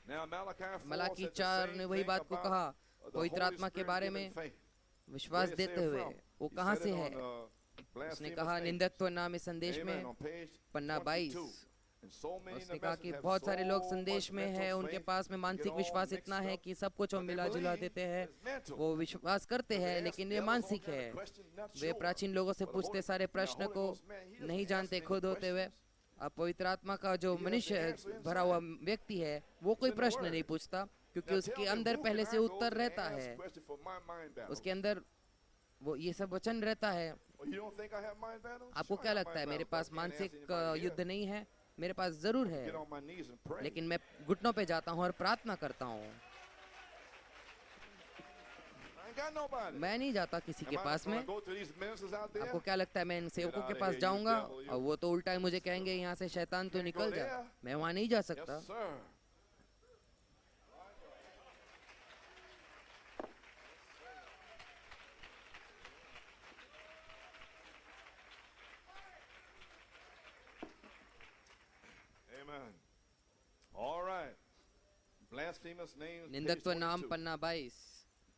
Now Malachi 4 Malachi said the 4 same ने वही thing बात को about कहा, the पवित्र Holy आत्मा के Spirit बारे giving में faith. विश्वास Where did it देते say हुए। from? वो He कहाँ said से it है? on, उसने Blasphemous कहा Names. निंदकत्व नाम इस संदेश Amen. में, On page Panna 22। 22. And so many in उसने the कहा message कि have बहुत सारे लोग so संदेश much में mental हैं, उनके faith, पास में get मानसिक all विश्वास mixed इतना है up, कि सब कुछ वो but they मिला जुला believe देते हैं। it's mental. वो विश्वास करते They हैं ask लेकिन the ये others all मानसिक kind of है। questions, not way sure. प्राचीन लोगों से But the पूछते Holy- सारे now, प्रश्न Holy को Ghost, man, he doesn't नहीं ask जानते any खुद होते हुए। questions. अब पवित्र आत्मा का जो He has the मनुष्य answer inside. भरा हुआ व्यक्ति है, वो कोई in the प्रश्न word. नहीं पूछता, क्योंकि Now, उसके tell me, अंदर who पहले can से I go उत्तर to रहता ask है, question for my mind battle? उसके अंदर वो ये सब वचन रहता है। Well, you don't think I have mind battles? आपको Sure I क्या have लगता है mind मेरे battles, pass but I can't मानसिक answer anybody युद्ध here. नहीं है? मेरे पास जरूर है, Get on my knees and pray. लेकिन मैं घुटनों पे जाता हूँ और प्रार्थना करता हूँ। I ain't got nobody. मैं नहीं जाता किसी के Am I पास gonna में। go to these ministers out there? आपको क्या लगता है मैं इन सेवकों Get के out of pass here, you जाऊंगा devil, you. और वो तो उल्टा ही मुझे कहेंगे यहाँ से शैतान तो Can't निकल go जा। there. मैं वहाँ नहीं जा Yes, सकता। sir. Amen. All right. Blasphemous names. page निंदकत्व नाम 22. पन्ना 22।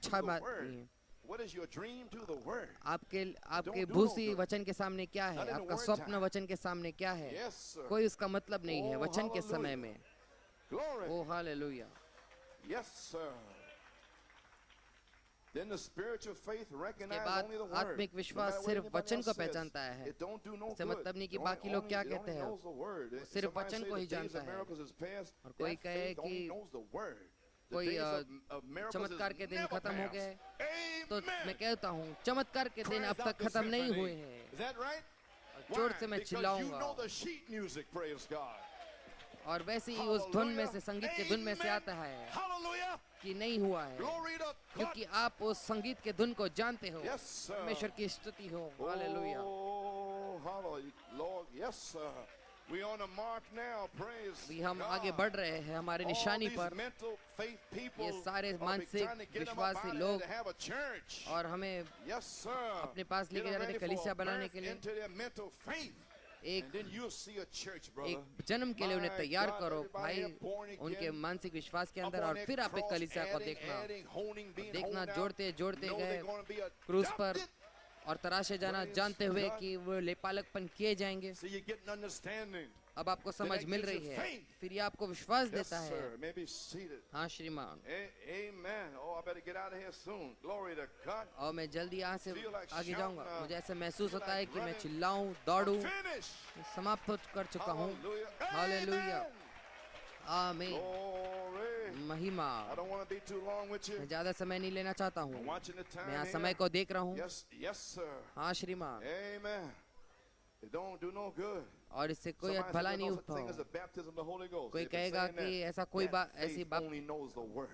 अच्छा the बात word. नहीं है। What is your dream to the word? आपके do भूसी no good. वचन के सामने क्या है, Not in the आपका word स्वप्न time. वचन के सामने क्या है, Yes, sir. कोई उसका मतलब नहीं है Oh, वचन के समय hallelujah. में। Glory. O hallelujah. Yes, sir. Then the spiritual faith उसके recognizes बाद only the word. आत्मिक विश्वास सिर्फ वचन को पहचानता है। It don't do no इससे good. मतलब नहीं कि It बाकी लोग क्या only कहते हैं। knows the word. सिर्फ Somebody वचन say को the ही days जानता of है। miracles is past. और कोई That कहे faith only कि knows the word. The कोई days of miracles चमत्कार के is दिन never खत्म हो past. गए, तो Amen. मैं कहता हूँ चमत्कार के दिन Cries अब out तक the खत्म नहीं symphony. हुए हैं। Is that right? जोर Why? से मैं Because you चिल्लाऊंगा। know the sheet music, praise God. और वैसे ही उस धुन में से, Hallelujah. संगीत के धुन में से Amen. आता है Hallelujah. कि नहीं हुआ है, Glory to God. क्योंकि आप उस संगीत के धुन को जानते हो। Yes, sir. परमेश्वर की स्तुति हो। Hallelujah. Oh, hallelujah, Lord. Yes, sir. We on the mark now. Praise अभी हम God. आगे बढ़ रहे हैं हमारे All निशानी these पर, mental faith people ये सारे are मानसिक trying to get them up विश्वासी out of लोग there to have a church. और हमें Yes, sir. अपने पास Get लेके them जा रहे ready थे for कलीसिया a बनाने birth के लिए। into their mental faith. एक And then you'll see a church, brother. एक जन्म के लिए उन्हें My तैयार God, करो everybody भाई, here born again, उनके मानसिक विश्वास के up अंदर, on और that फिर आप एक cross, कलीसिया को adding, देखना, adding, honing, being देखना honed out, जोड़ते जोड़ते know गए they're gonna be क्रूस पर, adopted. और तराशे जाना Praise जानते हुए God. कि वो लेपालकपन किए जाएंगे। So you get an understanding. अब आपको समझ that मिल gives रही you है, faith. फिर ये आपको विश्वास Yes, देता है। sir. May be seated. हाँ श्रीमान। Amen. Oh, I better get out of here soon. Glory to God. और मैं जल्दी यहाँ से Feel like आगे shouting, जाऊंगा। मुझे ऐसा महसूस feel होता है like कि मैं running. चिल्लाऊं, दौड़ूं। I'm finished. समाप्त हो कर चुका हूँ। Hallelujah. हालेलुया। Amen. आमीन। Glory. महिमा। I don't want to be too long with you. मैं ज्यादा समय नहीं लेना चाहता I'm हूँ। watching the time मैं यहाँ here. समय को देख रहा हूँ। Yes, yes, sir. हाँ श्रीमान। Amen. It don't do no good. और इससे कोई Somebody भला said नहीं there's no such thing as होता a baptism of the Holy Ghost. कोई They've been कहेगा saying कि that. ऐसा कोई That ऐसी faith बात only knows the word.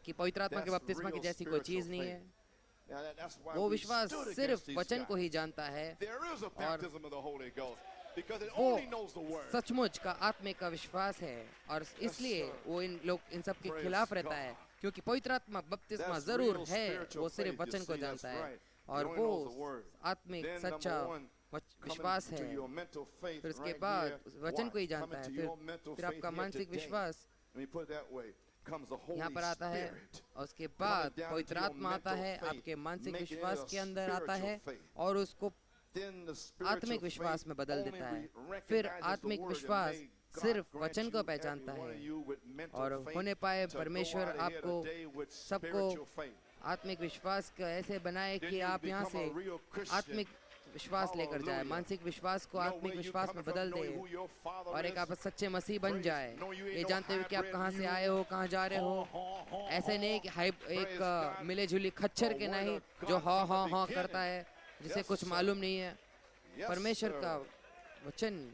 कि पवित्र आत्मा के That's बपतिस्मा की real जैसी कोई चीज spiritual नहीं है। faith. Now that's why वो we विश्वास stood against सिर्फ these वचन को guys. ही जानता है। There is a baptism of the Holy Ghost because it वो only knows the word. सचमुच का आत्मिक का विश्वास है, और इसलिए sir. वो इन सब के Praise खिलाफ रहता God. है, क्योंकि पवित्र आत्मा बपतिस्मा That's जरूर real है, spiritual वो सिर्फ faith, you वचन को see, that's जानता है, right. और He only वो knows the word. आत्मिक Then सच्चा number one, विश्वास coming है। to your mental faith फिर उसके right बाद here. वचन को ही What? जानता Coming है, to फिर your mental फिर faith आपका here मानसिक today. विश्वास Let me put it that way. Comes the Holy यहाँ पर आता है, Spirit. और उसके बाद down पवित्र into your आत्मा आता mental है faith, आपके मानसिक making it विश्वास a के अंदर आता है, spiritual faith. और उसको Then the spiritual आत्मिक विश्वास faith में बदल only देता है। recognizes फिर the आत्मिक word and विश्वास may God सिर्फ grant वचन you, को every पहचानता one है, of you with mental और faith होने पाए to go परमेश्वर out of here आपको today with सबको spiritual faith. आत्मिक विश्वास को ऐसे बनाए Then कि you आप यहाँ become से a real Christian. आत्मिक विश्वास लेकर जाए, Hallelujah. मानसिक विश्वास को Know आत्मिक where you विश्वास coming में from, बदल know they, who your father और एक is. आप सच्चे मसीह बन Praise. जाए, Know you ain't ये no जानते हुए कि आप hybrid कहाँ से mule. आए हो, कहाँ जा रहे हो। ऐसे नहीं कि एक God. मिले जुली खच्चर के The नहीं, word of जो God हाँ from the हाँ हाँ beginning. करता है, जिसे Yes, कुछ sir. मालूम नहीं है। Yes, परमेश्वर sir. का वचन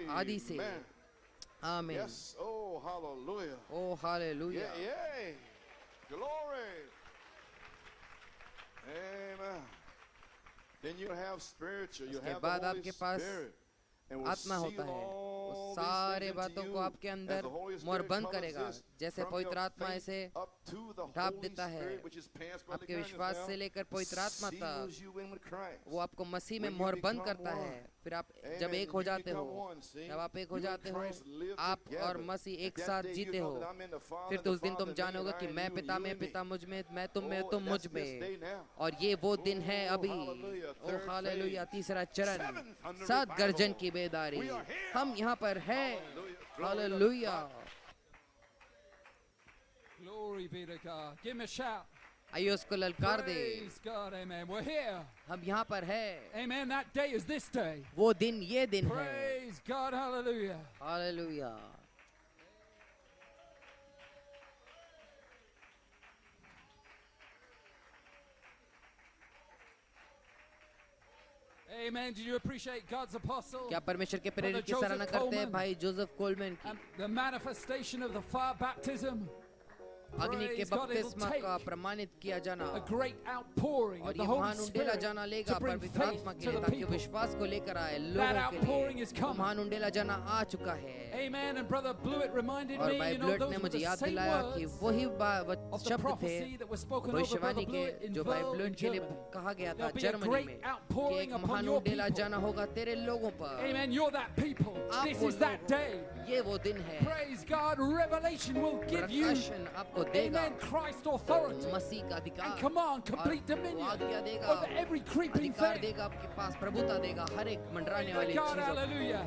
आदि से। Amen. आमीन। Yes. Oh, hallelujah. Oh hallelujah. Yeah, yeah. Glory. Amen. Then you have spiritual. You उसके have the बाद Holy आपके पास Spirit. And will आत्मा होता seal है, all वो these सारे things बातों into को you आपके as अंदर the Holy मोहर Spirit बंद covers करेगा, this जैसे from पवित्र your आत्मा faith इसे up to the ढाप Holy देता है, Spirit, which is past by the आपके kindness विश्वास now, से लेकर पवित्र आत्मा तक, seals you in with Christ. वो आपको मसीह में When you मोहर बंद become करता one. है। फिर आप Amen. जब एक हो You जाते हो, become one, see? जब आप एक हो You and जाते हो, Christ live आप together. और मसीह एक That साथ day you जीते know हो, that I'm in the Father, फिर the तो उस दिन Father तुम in me, जानोगे and कि I in मैं you, पिता you में, in me. पिता मुझ में, मैं तुम में, Oh, तुम मुझ that's this में, day now. और ये वो दिन है Oh, अभी। hallelujah. ओ Third हालेलुया। phase. तीसरा चरण, Seventh under सात revival. गर्जन की बेदारी। We are here. हम यहाँ पर हैं। Hallelujah. Glory to hallelujah. God. Glory be to God. Give him a shout. आइए उसको ललकार दे। Praise God, amen. We're here. हम यहाँ पर हैं। Amen. That day is this day. वो दिन ये दिन है। Praise God, hallelujah. Hallelujah. Amen. Do you appreciate God's apostle क्या परमेश्वर के प्रेरित की Brother सराहना Joseph करते हैं Coleman भाई जोसेफ कोलमैन की? and the manifestation of the fire baptism? अग्नि के Praise God, it'll बपतिस्मा take का प्रमाणित किया जाना, a great outpouring और of ये the Holy महान उंडेला Spirit जाना लेगा to bring पवित्र faith आत्मा के to लिए, the ताकि people. विश्वास को लेकर आए That लोगों के outpouring लिए। is वो coming. महान उंडेला जाना आ चुका है। Amen. And Brother Blewett reminded और me, भाई you know, ब्लड those ने were मुझे the याद same दिलाया कि words वही of the शब्द थे prophecy that was spoken over Brother भविष्यवाणी के, Blewett in जो भाई Berlin, ब्लड के लिए Germany. कहा गया था There'll be a Germany great में, कि outpouring एक upon महान your उंडेला people. जाना होगा तेरे लोगों पर। Amen. You're that people. आप This वो is that लोग day. हो, ये वो दिन है। Praise God. Revelation will give you, प्रकाशन आपको देगा amen, Christ authority मसीह का अधिकार, and command complete और वो dominion आज्ञा देगा, over every creeping अधिकार thing. देगा आपके पास, प्रभुता देगा हर एक मंडराने Glory वाली to God. चीजों पर। Hallelujah.